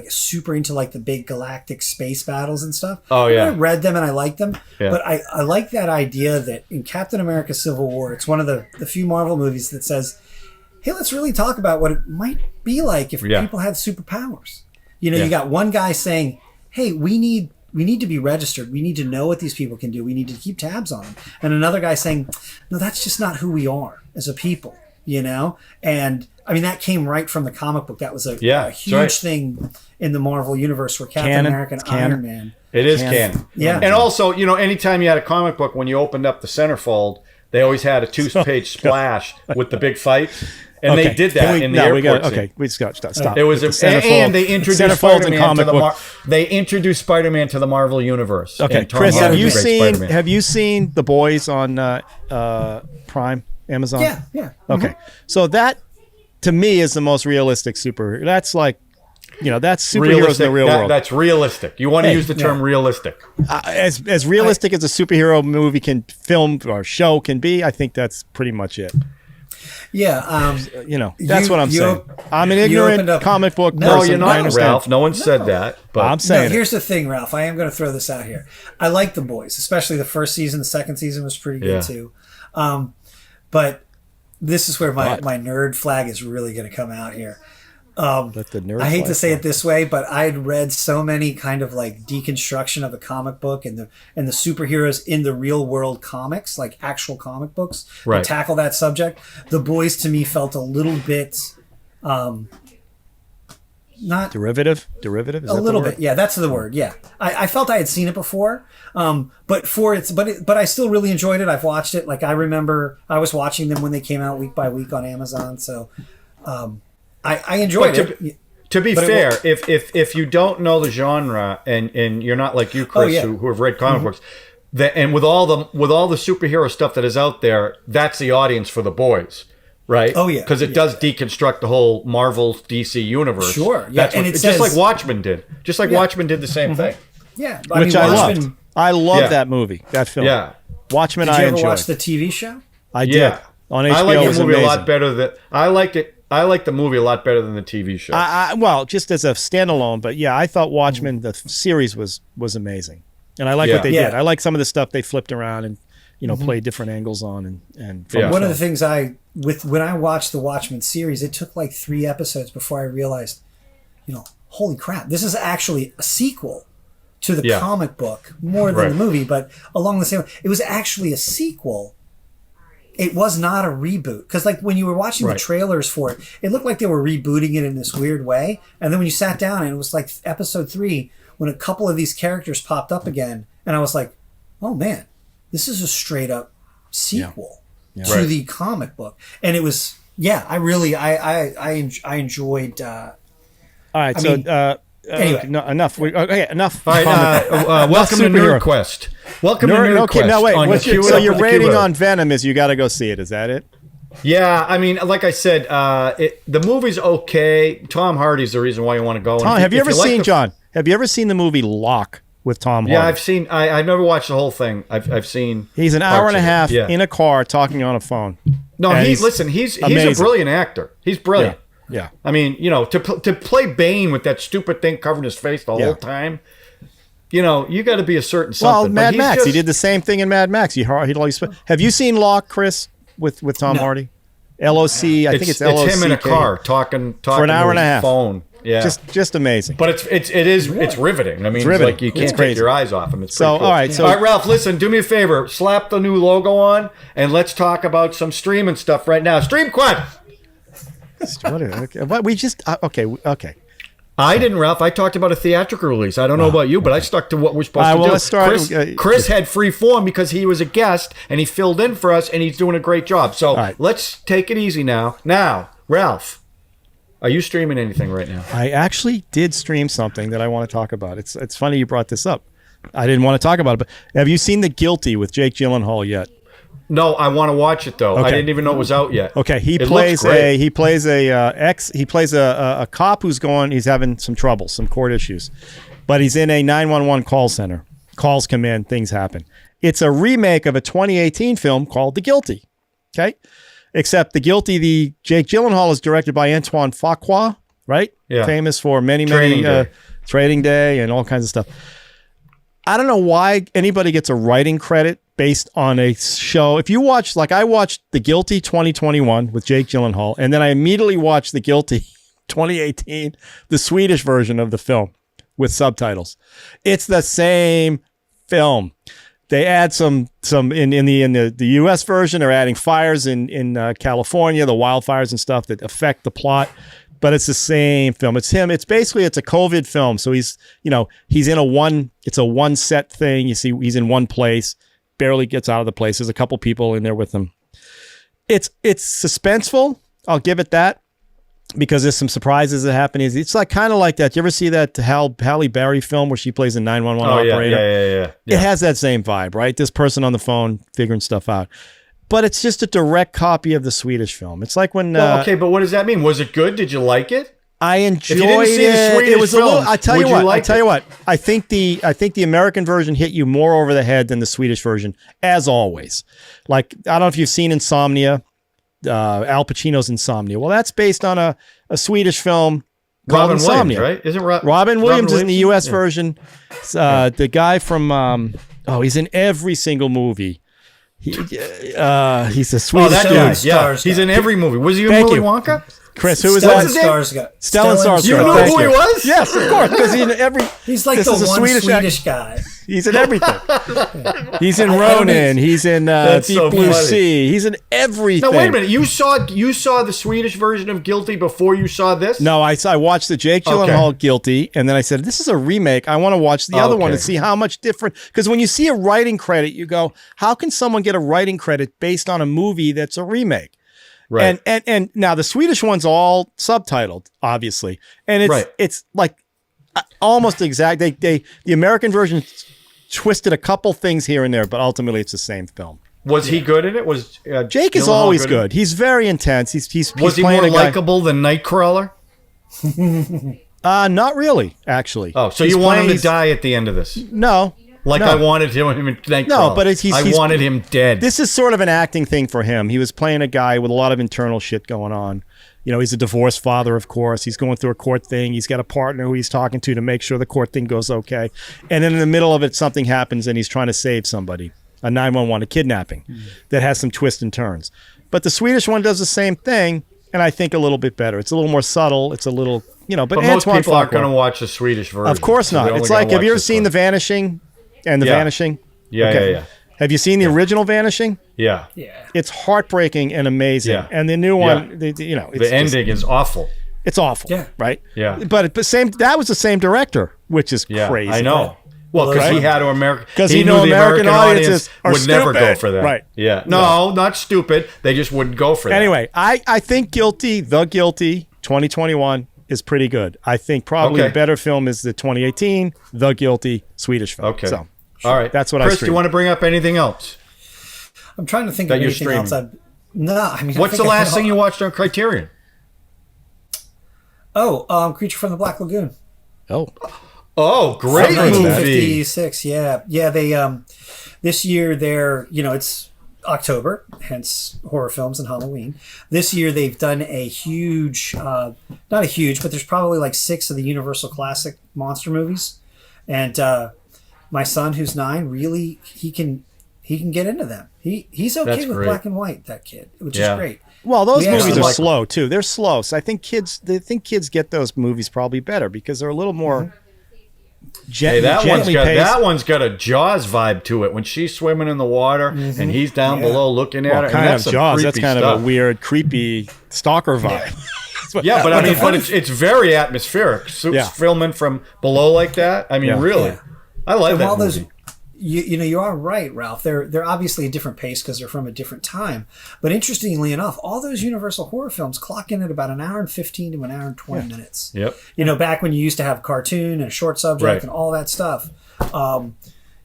super into like the big galactic space battles and stuff. Oh yeah, I read them and I liked them, but I like that idea that in Captain America: Civil War, it's one of the few Marvel movies that says, hey, let's really talk about what it might be like if people had superpowers. You know, you got one guy saying, hey, we need to be registered. We need to know what these people can do. We need to keep tabs on them. And another guy saying, no, that's just not who we are as a people, you know? And I mean, that came right from the comic book. That was a huge thing in the Marvel universe where Captain America and Iron Man. It is canon. Yeah. And also, anytime you had a comic book, when you opened up the centerfold, they always had a 2-page splash with the big fight. And they did that in the airport scene. We just got to stop. It was and they introduced Spider-Man to they introduced Spider-Man to the Marvel universe. Okay, Chris, have you seen The Boys on Prime, Amazon? Yeah. Okay, so that to me is the most realistic superhero. That's like, that's superheroes in the real world. That's realistic. You want to use the term realistic. As realistic as a superhero movie film or show can be, I think that's pretty much it. Yeah, that's what I'm saying. I'm an ignorant comic book person. No, you're not, Ralph. No one said that. But I'm saying here's the thing, Ralph. I am going to throw this out here. I like The Boys, especially the first season. The second season was pretty good too. But this is where my nerd flag is really going to come out here. I hate to say it this way, but I'd read so many kind of like deconstruction of a comic book and the superheroes in the real world comics, like actual comic books, that tackle that subject. The Boys to me felt a little bit not derivative. Is a little bit, yeah, that's the word. Yeah, I felt I had seen it before, but I still really enjoyed it. I've watched it. Like I remember I was watching them when they came out week by week on Amazon, so. I enjoyed it. To be fair, if you don't know the genre and you're not like you, Chris, who have read comic books, and with all the superhero stuff that is out there, that's the audience for The Boys, right? Oh yeah, because it does deconstruct the whole Marvel DC universe. Sure, yeah, and it's just like Watchmen did. Just like Watchmen did the same thing. Yeah, which I loved. I love that movie, that film. Yeah, Watchmen. Did you ever enjoyed. Watch the TV show? I did on HBO. I like the movie amazing. a lot better than I liked it. I like the movie a lot better than the TV show. Well, just as a standalone, but I thought Watchmen, the series, was amazing, and I like what they did. I like some of the stuff they flipped around and played different angles on. And one of the things when I watched the Watchmen series, it took like 3 episodes before I realized, holy crap, this is actually a sequel to the comic book more than the movie, but along the same. It was actually a sequel. It was not a reboot. Because like when you were watching the trailers for it, it looked like they were rebooting it in this weird way. And then when you sat down and it was like episode 3, when a couple of these characters popped up again, and I was like, oh man, this is a straight up sequel to the comic book. And it was, I really, I enjoyed. All right, Anyway. No, enough. Enough. All right, welcome to Nerd Quest. Welcome to Nerd Quest. No, wait. So your rating on Venom is you got to go see it. Is that it? Yeah, I mean, like I said, the movie's okay. Tom Hardy's the reason why you want to go. Tom, have you ever seen John? Have you ever seen the movie Lock with Tom Hardy? Yeah, I've seen. I've never watched the whole thing. I've seen. He's an hour and a half in a car talking on a phone. No, he's a brilliant actor. He's brilliant. Yeah. I mean, to play Bane with that stupid thing covering his face the whole time. You got to be a certain something. Well, Mad Max. He did the same thing in Mad Max. Have you seen Lock, Chris? With Tom Hardy, LOC. I think it's LOC. It's him in a car talking for an hour and a half. Phone. Yeah, just amazing. But it's riveting. I mean, it's like you can't take your eyes off him. It's so cool. All right, Ralph. Listen, do me a favor. Slap the new logo on, and let's talk about some streaming stuff right now. Stream Quest. What we just okay. I didn't, Ralph. I talked about a theatrical release. I don't know about you, but I stuck to what we're supposed to do. Let's start. Chris had free form because he was a guest, and he filled in for us, and he's doing a great job. So let's take it easy now. Now, Ralph, are you streaming anything right now? I actually did stream something that I want to talk about. It's funny you brought this up. I didn't want to talk about it, but have you seen The Guilty with Jake Gyllenhaal yet? No, I want to watch it though. Okay. I didn't even know it was out yet. Okay, he plays a cop he's having some trouble, some court issues, but he's in a 911 call center. Calls come in, things happen. It's a remake of a 2018 film called The Guilty. Okay, except The Guilty, the Jake Gyllenhaal is directed by Antoine Fuqua, right? Yeah, famous for many Trading Day and all kinds of stuff. I don't know why anybody gets a writing credit based on a show. If you watch, like I watched The Guilty 2021 with Jake Gyllenhaal, and then I immediately watched The Guilty 2018, the Swedish version of the film with subtitles. It's the same film. They add some in the U.S. version. They're adding fires in California, the wildfires and stuff that affect the plot. But it's the same film. It's him. It's a COVID film. So he's in it's a one set thing. You see, he's in one place, barely gets out of the place. There's a couple people in there with him. It's suspenseful. I'll give it that because there's some surprises that happen. It's like kind of like that. You ever see that Halle Berry film where she plays a 911 operator? Yeah. It has that same vibe, right? This person on the phone figuring stuff out. But it's just a direct copy of the Swedish film. It's like when. Okay, but what does that mean? Was it good? Did you like it? I enjoyed it. If you didn't see the Swedish it was film, a little. I tell you what. I think the American version hit you more over the head than the Swedish version, as always. Like I don't know if you've seen Insomnia, Al Pacino's Insomnia. Well, that's based on a Swedish film called Insomnia, right? Isn't Robin Williams is in the U.S. version? The guy from he's in every single movie. He's a Swedish guy. Yeah, he's in every movie. Was he in Willy Wonka? Chris, who was that? Stellan Skarsgård. You knew who he was? Yes, of course, because he's in every. He's like the one Swedish guy. He's in everything. He's in Ronin. He's in Deep Blue Sea. He's in everything. Now wait a minute. You saw the Swedish version of Guilty before you saw this? No, I watched the Jake Gyllenhaal Guilty, and then I said, "This is a remake. I want to watch the other one and see how much different." Because when you see a writing credit, you go, "How can someone get a writing credit based on a movie that's a remake?" Right. And now the Swedish one's all subtitled, obviously, and it's like almost exact. The American version twisted a couple things here and there, but ultimately it's the same film. Was he good in it? Was Jake is always good. He's very intense. He's was he more likable than Nightcrawler? Not really, actually. Oh, so you want him to die at the end of this? No. I wanted him in Nightcrawler. No, but I wanted him dead. This is sort of an acting thing for him. He was playing a guy with a lot of internal shit going on. He's a divorced father, of course. He's going through a court thing. He's got a partner who he's talking to make sure the court thing goes okay. And then in the middle of it, something happens and he's trying to save somebody. A 911, a kidnapping that has some twists and turns. But the Swedish one does the same thing, and I think a little bit better. It's a little more subtle. It's a little, but most people aren't going to watch the Swedish version. Of course not. It's like, have you ever seen The Vanishing and The Vanishing? Yeah. Have you seen the original Vanishing? Yeah. It's heartbreaking and amazing. Yeah. And the new one, the ending is awful. It's awful. Yeah. Right? Yeah. But that was the same director, which is crazy. I know. Well, because he had to because he knew the American audiences would never go for that. Right. Yeah. No, not stupid. They just wouldn't go for that. Anyway, I think The Guilty 2021 is pretty good. I think probably a better film is the 2018 The Guilty Swedish film. Okay. So, all right. That's what Chris, I streamed. do you want to bring up anything else? I'm trying to think of anything else. What's the last thing you watched on Criterion? Creature from the Black Lagoon. Oh, great movie. 1956. Yeah. They this year they're it's October, hence horror films and Halloween. This year they've done a huge, not a huge, but there's probably like 6 of the Universal classic monster movies, and my son who's 9 really he can get into them. He's okay with black and white. That kid, which is great. Well, those movies are slow too. They're slow, so I think kids get those movies probably better because they're a little more. That one's got a Jaws vibe to it when she's swimming in the water and he's down below looking at her. Kind of Jaws. That's kind of a weird, creepy stalker vibe. Yeah, but it's very atmospheric. Filming from below like that. I mean, really, I like that movie. You are right, Ralph. They're obviously a different pace because they're from a different time. But interestingly enough, all those Universal horror films clock in at about an hour and 15 to an hour and 20 minutes. Yep. Back when you used to have cartoon and a short subject and all that stuff,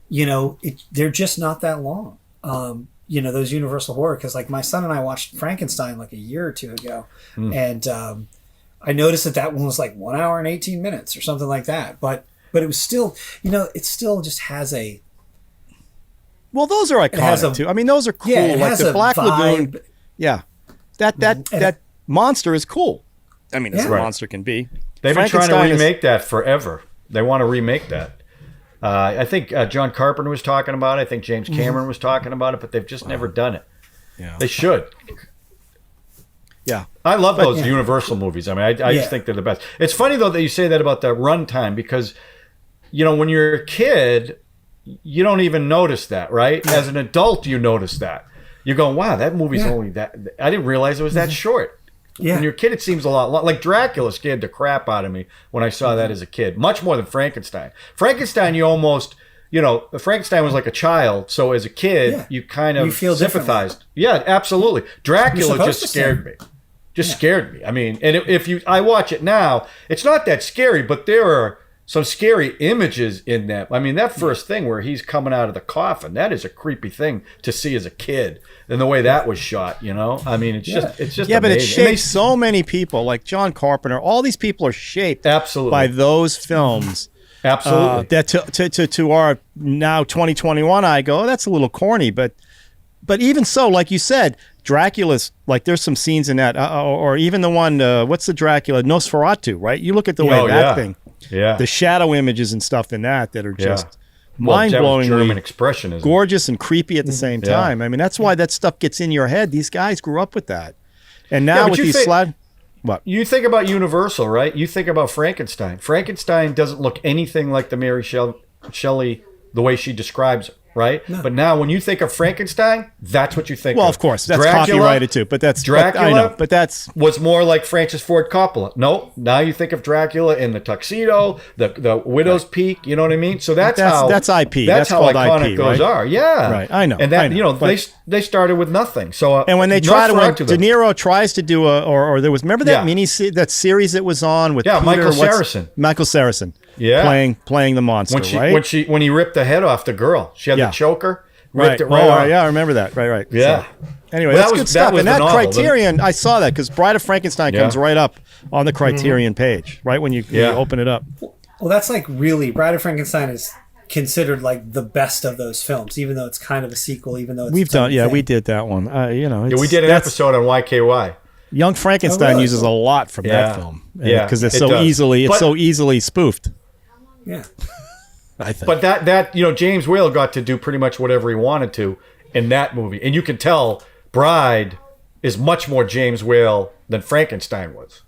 they're just not that long. Those Universal horror, because like my son and I watched Frankenstein like a year or 2 ago, and I noticed that one was like 1 hour and 18 minutes or something like that. But it was still, it still just has a. Well, those are iconic too. I mean, those are cool. Yeah, like the Black Lagoon. Yeah, that monster is cool. I mean, as a monster can be. They've been trying to remake that forever. They want to remake that. I think John Carpenter was talking about it. I think James Cameron was talking about it, but they've just never done it. Yeah, they should. Yeah, I love those Universal movies. I mean, I just think they're the best. It's funny though that you say that about the runtime because, when you're a kid. You don't even notice that, right? As an adult, you notice that. You're going, wow, that movie's only that. I didn't realize it was that short. Yeah. When you're a kid, it seems a lot. Like Dracula scared the crap out of me when I saw that as a kid. Much more than Frankenstein. Frankenstein, you almost, Frankenstein was like a child. So as a kid, you kind of sympathized. Yeah, absolutely. Dracula just scared me. Scared me. I mean, and I watch it now, it's not that scary, but there are some scary images in that. I mean, that first thing where he's coming out of the coffin, that is a creepy thing to see as a kid. And the way that was shot, I mean, it's just amazing. But it shaped so many people, like John Carpenter. All these people are shaped by those films. Absolutely. That to our now 2021 I go, that's a little corny, but even so, like you said, Dracula's, like there's some scenes in that, or even the one, what's the Dracula? Nosferatu, right? You look at the way that thing. Yeah, the shadow images and stuff in that are just mind-blowingly German expressionism, gorgeous and creepy at the same time. I mean, that's why that stuff gets in your head. These guys grew up with that, and now with these what you think about Universal, right? You think about Frankenstein. Frankenstein doesn't look anything like the Mary Shelley the way she describes it. Right? No. But now when you think of Frankenstein, that's what you think of. Well, of course. That's Dracula, copyrighted too. But that's Dracula. I know, but that's was more like Francis Ford Coppola. No, now you think of Dracula in the tuxedo, the Widow's Peak, you know what I mean? So that's IP. That's how iconic IP, those are. Yeah. Right. I know. And that they started with nothing. So and when they when De Niro tries to do or there was, remember that that series that was on with Michael Saracen. Michael Saracen. Yeah, playing the monster, when he ripped the head off the girl, she had the choker, ripped it right off. Yeah, I remember that. Right. Yeah. So, anyway, that's good stuff. And that Criterion, I saw that because Bride of Frankenstein comes right up on the Criterion page, right when you open it up. Well, that's like really Bride of Frankenstein is considered like the best of those films, even though it's kind of a sequel. Even though it's we did that one. We did an episode on YKY. Young Frankenstein uses a lot from that film, because it's so easily spoofed. Yeah, I think. But that James Whale got to do pretty much whatever he wanted to in that movie, and you can tell Bride is much more James Whale than Frankenstein was.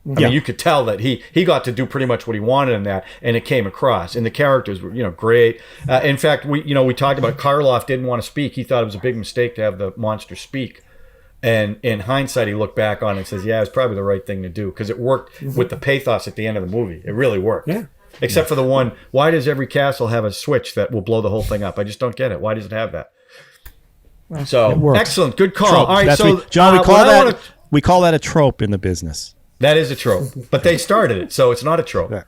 I mean, you could tell that he got to do pretty much what he wanted in that, and it came across. And the characters were great. In fact, we talked about Karloff didn't want to speak. He thought it was a big mistake to have the monster speak. And in hindsight, he looked back on it and says, "Yeah, it's probably the right thing to do because it worked with the pathos at the end of the movie. It really worked." Yeah. Except for the one, why does every castle have a switch that will blow the whole thing up? I just don't get it. Why does it have that? So, excellent. Good call. Trope. All right, John, we call that a trope in the business. That is a trope. But they started it, so it's not a trope. Yeah.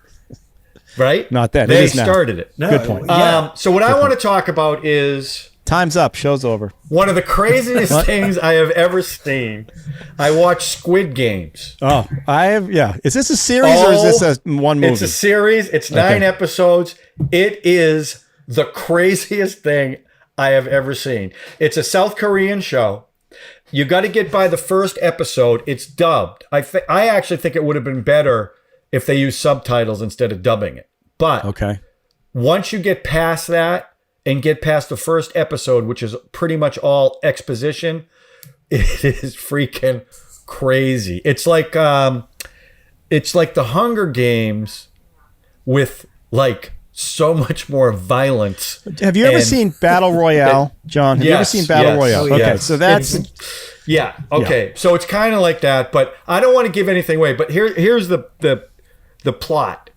Right? Not that. They It is now. started it. No, Good point. Yeah. So what I want to talk about is Time's up. Show's over. one of the craziest things I have ever seen. I watched Squid Games. Oh, I have. Yeah. Is this a series or is this a one movie? It's a series. It's 9 episodes. It is the craziest thing I have ever seen. It's a South Korean show. You got to get by the first episode. It's dubbed. I actually think it would have been better if they used subtitles instead of dubbing it. But Okay. once you get past that and get past the first episode, which is pretty much all exposition, it is freaking crazy. It's like the Hunger Games with like so much more violence. Have you ever seen Battle Royale, John? Have you ever Yes, seen Battle yes. Royale? Oh, Okay, yes. so that's Yeah. Okay. So it's kind of like that, but I don't want to give anything away. But here's the plot.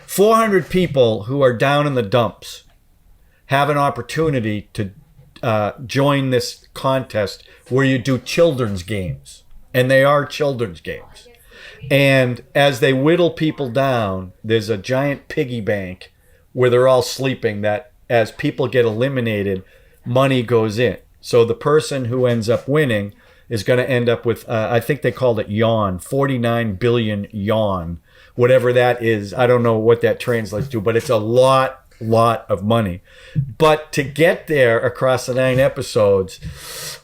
400 people who are down in the dumps have an opportunity to join this contest where you do children's games, and they are children's games. And as they whittle people down, there's a giant piggy bank where they're all sleeping that as people get eliminated, money goes in. So the person who ends up winning is going to end up with, I think they called it yuan, 49 billion yuan, whatever that is. I don't know what that translates to, but it's a lot of money. But to get there across the 9 episodes,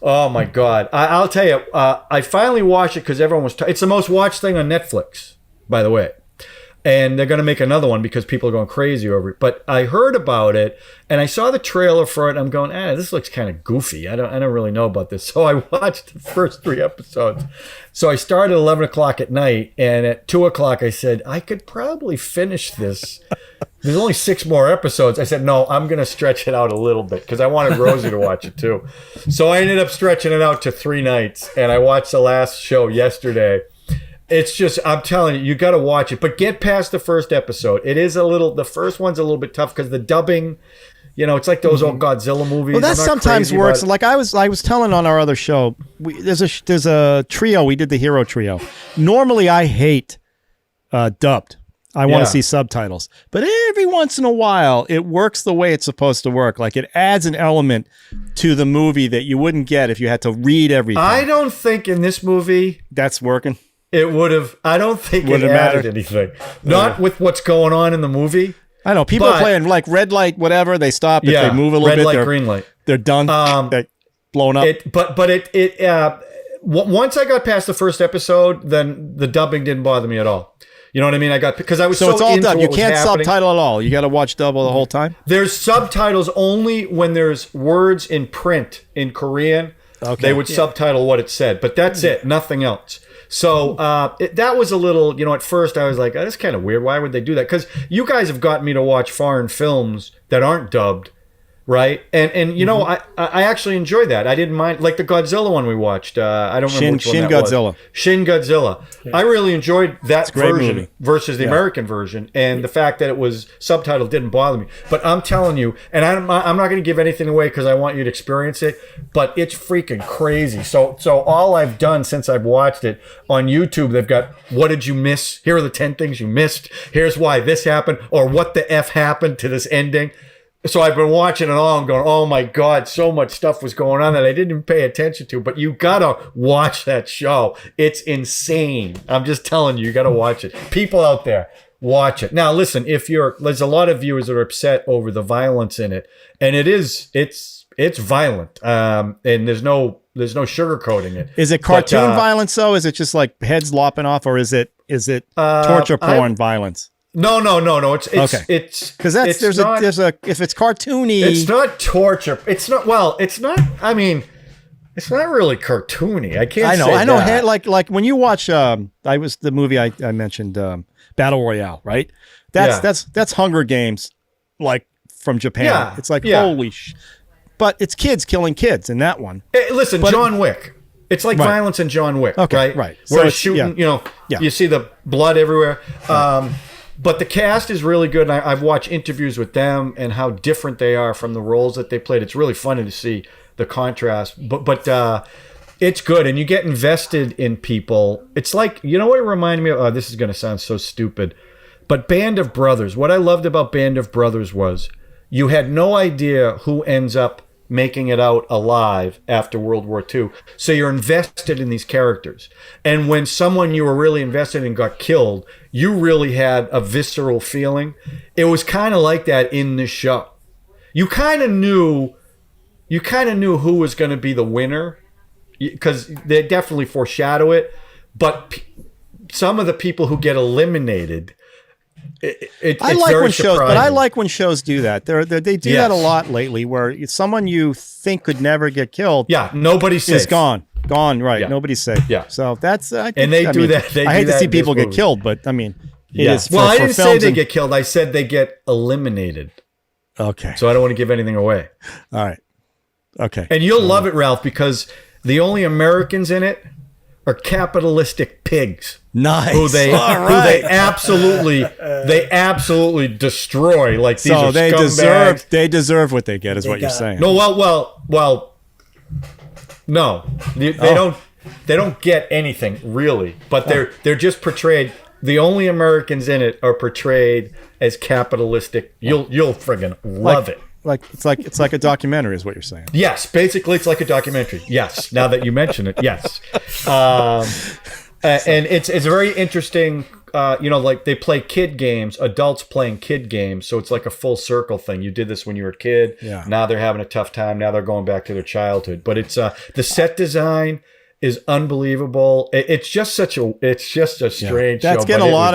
oh my God. I'll tell you, I finally watched it because everyone was, it's the most watched thing on Netflix, by the way. And they're going to make another one because people are going crazy over it. But I heard about it and I saw the trailer for it. And I'm going, this looks kind of goofy. I don't really know about this. So I watched the first 3 episodes. So I started at 11 o'clock at night. And at 2 o'clock, I said, I could probably finish this. There's only 6 more episodes. I said, no, I'm going to stretch it out a little bit because I wanted Rosie to watch it too. So I ended up stretching it out to 3 nights. And I watched the last show yesterday. It's just, I'm telling you, you got to watch it. But get past the first episode. It is the first one's a little bit tough because the dubbing, it's like those old Godzilla movies. Well, that sometimes works. Like I was telling on our other show, there's a trio. We did the hero trio. Normally, I hate dubbed. I want to see subtitles. But every once in a while, it works the way it's supposed to work. Like it adds an element to the movie that you wouldn't get if you had to read everything. I don't think in this movie that's working. It would have. I don't think it added anything. Not with what's going on in the movie. I know people are playing like red light, whatever. They stop. If they move a little bit, red light, green light. They're done. They're blown up. Once I got past the first episode, then the dubbing didn't bother me at all. You know what I mean? Because I was so it's all into done. what You was can't happening. subtitle at all. You got to watch double the whole time. There's subtitles only when there's words in print in Korean. Okay. They would subtitle what it said, but that's it. Nothing else. So that was a little, at first I was like, that's kind of weird. Why would they do that? Because you guys have gotten me to watch foreign films that aren't dubbed, right? And I actually enjoy that. I didn't mind, like the Godzilla one we watched. I don't remember which one that was. Shin Godzilla. Yeah. I really enjoyed that version movie. Versus the American version. And the fact that it was subtitled didn't bother me. But I'm telling you, and I'm not going to give anything away because I want you to experience it, but it's freaking crazy. So all I've done since I've watched it on YouTube, they've got, what did you miss? Here are the 10 things you missed. Here's why this happened, or what the F happened to this ending. So I've been watching it all and going, oh my God, so much stuff was going on that I didn't even pay attention to. But you gotta watch that show. It's insane. I'm just telling you, you gotta watch it. People out there, watch it. Now listen, there's a lot of viewers that are upset over the violence in it. And it's violent. And there's no sugarcoating it. Is it cartoon violence though? Is it just like heads lopping off, or is it torture porn violence? No. It's okay. It's because there's a if it's cartoony, it's not torture. It's not. Well, it's not. I mean, it's not really cartoony. I can't. I know. That. Like when you watch, the movie I mentioned, Battle Royale, right? That's Hunger Games, like from Japan. Yeah. It's like holy but it's kids killing kids in that one. Hey, listen, John Wick. It's like violence in John Wick, right? Right. Where it's shooting, you see the blood everywhere. Right. But the cast is really good. And I've watched interviews with them and how different they are from the roles that they played. It's really funny to see the contrast. But It's good, and you get invested in people. It's like, you know what it reminded me of? Oh, this is going to sound so stupid. But Band of Brothers, what I loved about Band of Brothers was you had no idea who ends up making it out alive after World War II. So you're invested in these characters. And when someone you were really invested in got killed, you really had a visceral feeling. It was kind of like that in this show. You kind of knew who was going to be the winner, because they definitely foreshadow it. But some of the people who get eliminated, I like when shows, but I like when shows do that. They do that a lot lately, where someone you think could never get killed, nobody's safe. Is gone, right? Nobody's safe. Yeah, so that's I hate to see people get killed, but I mean, it is. Well, I didn't say they get killed. I said they get eliminated. Okay. So I don't want to give anything away. All right. Okay. And you'll love it, Ralph, because the only Americans in it are capitalistic pigs. Nice. Who they absolutely destroy. Like these are scumbags. They deserve what they get, is what you're saying. No, well. No, they don't get anything really, but they're just portrayed. The only Americans in it are portrayed as capitalistic. You'll friggin' love it. It's like a documentary, is what you're saying. Yes, basically it's like a documentary. Yes, now that you mention it, yes. And it's very interesting. Like they play kid games, adults playing kid games, so it's like a full circle thing. You did this when you were a kid. Yeah. Now they're having a tough time. Now they're going back to their childhood. But it's the set design is unbelievable. It's just a strange show. That's getting a lot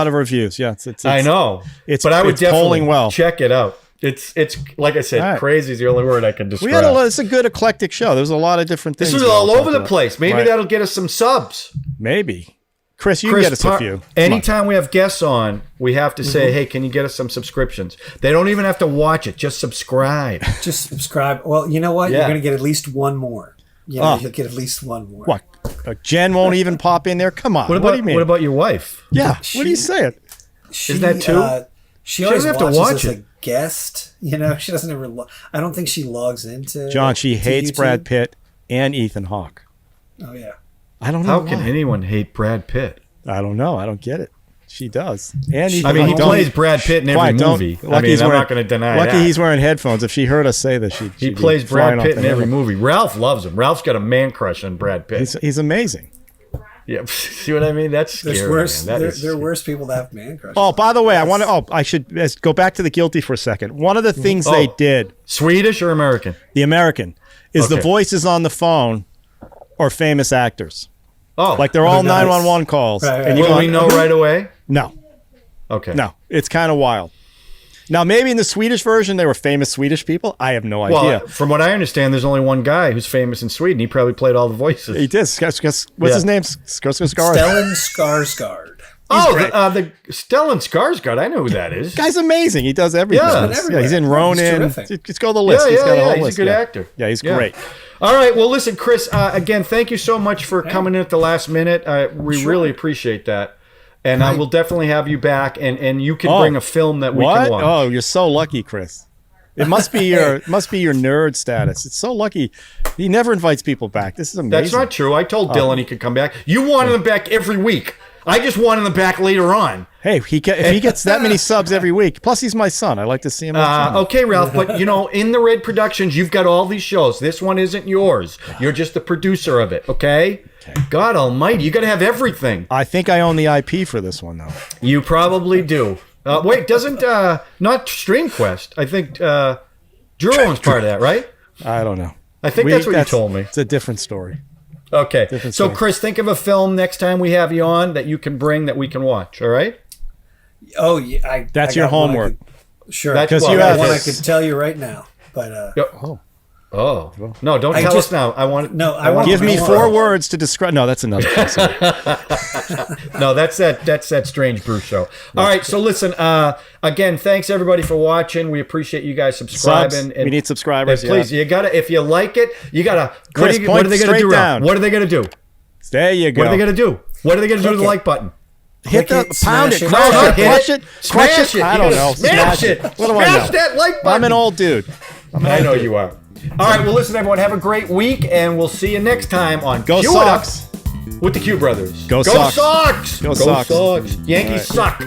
of reviews. Yeah, it's I know. But I would definitely check it out. It's like I said, crazy is the only word I can describe. It's a good eclectic show. There's a lot of different things. This was all over the place. Maybe that'll get us some subs. Maybe. Chris, you can get us a few. Anytime we have guests on, we have to say, hey, can you get us some subscriptions? They don't even have to watch it. Just subscribe. Just subscribe. Well, you know what? Yeah. You're going to get at least one more. You'll get at least one more. What? Jen won't even pop in there? Come on. What do you mean? What about your wife? Yeah. What are you saying? Is that too? She always have to watch it. A guest, she doesn't ever. I don't think she logs into. John, she hates YouTube. Brad Pitt and Ethan Hawke. Oh yeah. I don't know. How can anyone hate Brad Pitt? I don't know. I don't get it. She does. And he plays Brad Pitt in every movie. I'm not going to deny that. Lucky he's wearing headphones. If she heard us say this, he plays Brad Pitt in every movie. Ralph loves him. Ralph's got a man crush on Brad Pitt. He's amazing. Yeah, see what I mean? That's scary. There are worse people that have man crushes. Oh, by the way, I should go back to the guilty for a second. One of the things they did, Swedish or American? The American, is the voices on the phone are famous actors. Oh, like they're all 911 calls. Right. And will we know right away? No. Okay. No, it's kind of wild. Now, maybe in the Swedish version, they were famous Swedish people. I have no idea. Well, from what I understand, there's only one guy who's famous in Sweden. He probably played all the voices. He did. What's his name? Stellan Skarsgård. The Stellan Skarsgård. I know who that is. Guy's amazing. He does everything. Yeah, he's in Ronin. It's got the list. He's a good actor. Yeah, he's great. All right. Well, listen, Chris, again, thank you so much for coming in at the last minute. We really appreciate that. And I will definitely have you back, and you can bring a film that we can watch. Oh, you're so lucky, Chris. It must be your nerd status. It's so lucky. He never invites people back. This is amazing. That's not true. I told Dylan he could come back. You wanted him back every week. I just wanted him back later on. Hey, if he gets that many subs every week, plus he's my son. I like to see him. Okay, Ralph, but in the Red Productions, you've got all these shows. This one isn't yours. You're just the producer of it, okay? God almighty, you got to have everything. I think I own the IP for this one, though. You probably do. Wait, doesn't, not Stream Quest. I think Drew owns part of that, right? I don't know. I think that's what you told me. It's a different story. Okay. So, Chris, think of a film next time we have you on that you can bring that we can watch, all right? Oh, yeah. That's your homework. Sure. Because you have one I could tell you right now. But Oh no! Don't tell us now. I want. No, I want. Give me 4 words to describe. No, that's another. No, that's that Strange Brew show. All right, so listen. Again, thanks everybody for watching. We appreciate you guys subscribing. We need subscribers. Please, you gotta. If you like it, you gotta. Chris, what are they gonna do? What are they gonna do? There you go. What are they gonna do? What are they gonna do to the like button? Hit the pound it, crush it, smash it. I don't know. Smash it. What do I know? Smash that like button. I'm an old dude. I know you are. All right, well, listen, everyone, have a great week, and we'll see you next time on Go Cue It Sox! Up with the Q Brothers. Go Sox! Sox! Go Sox! Yankees suck.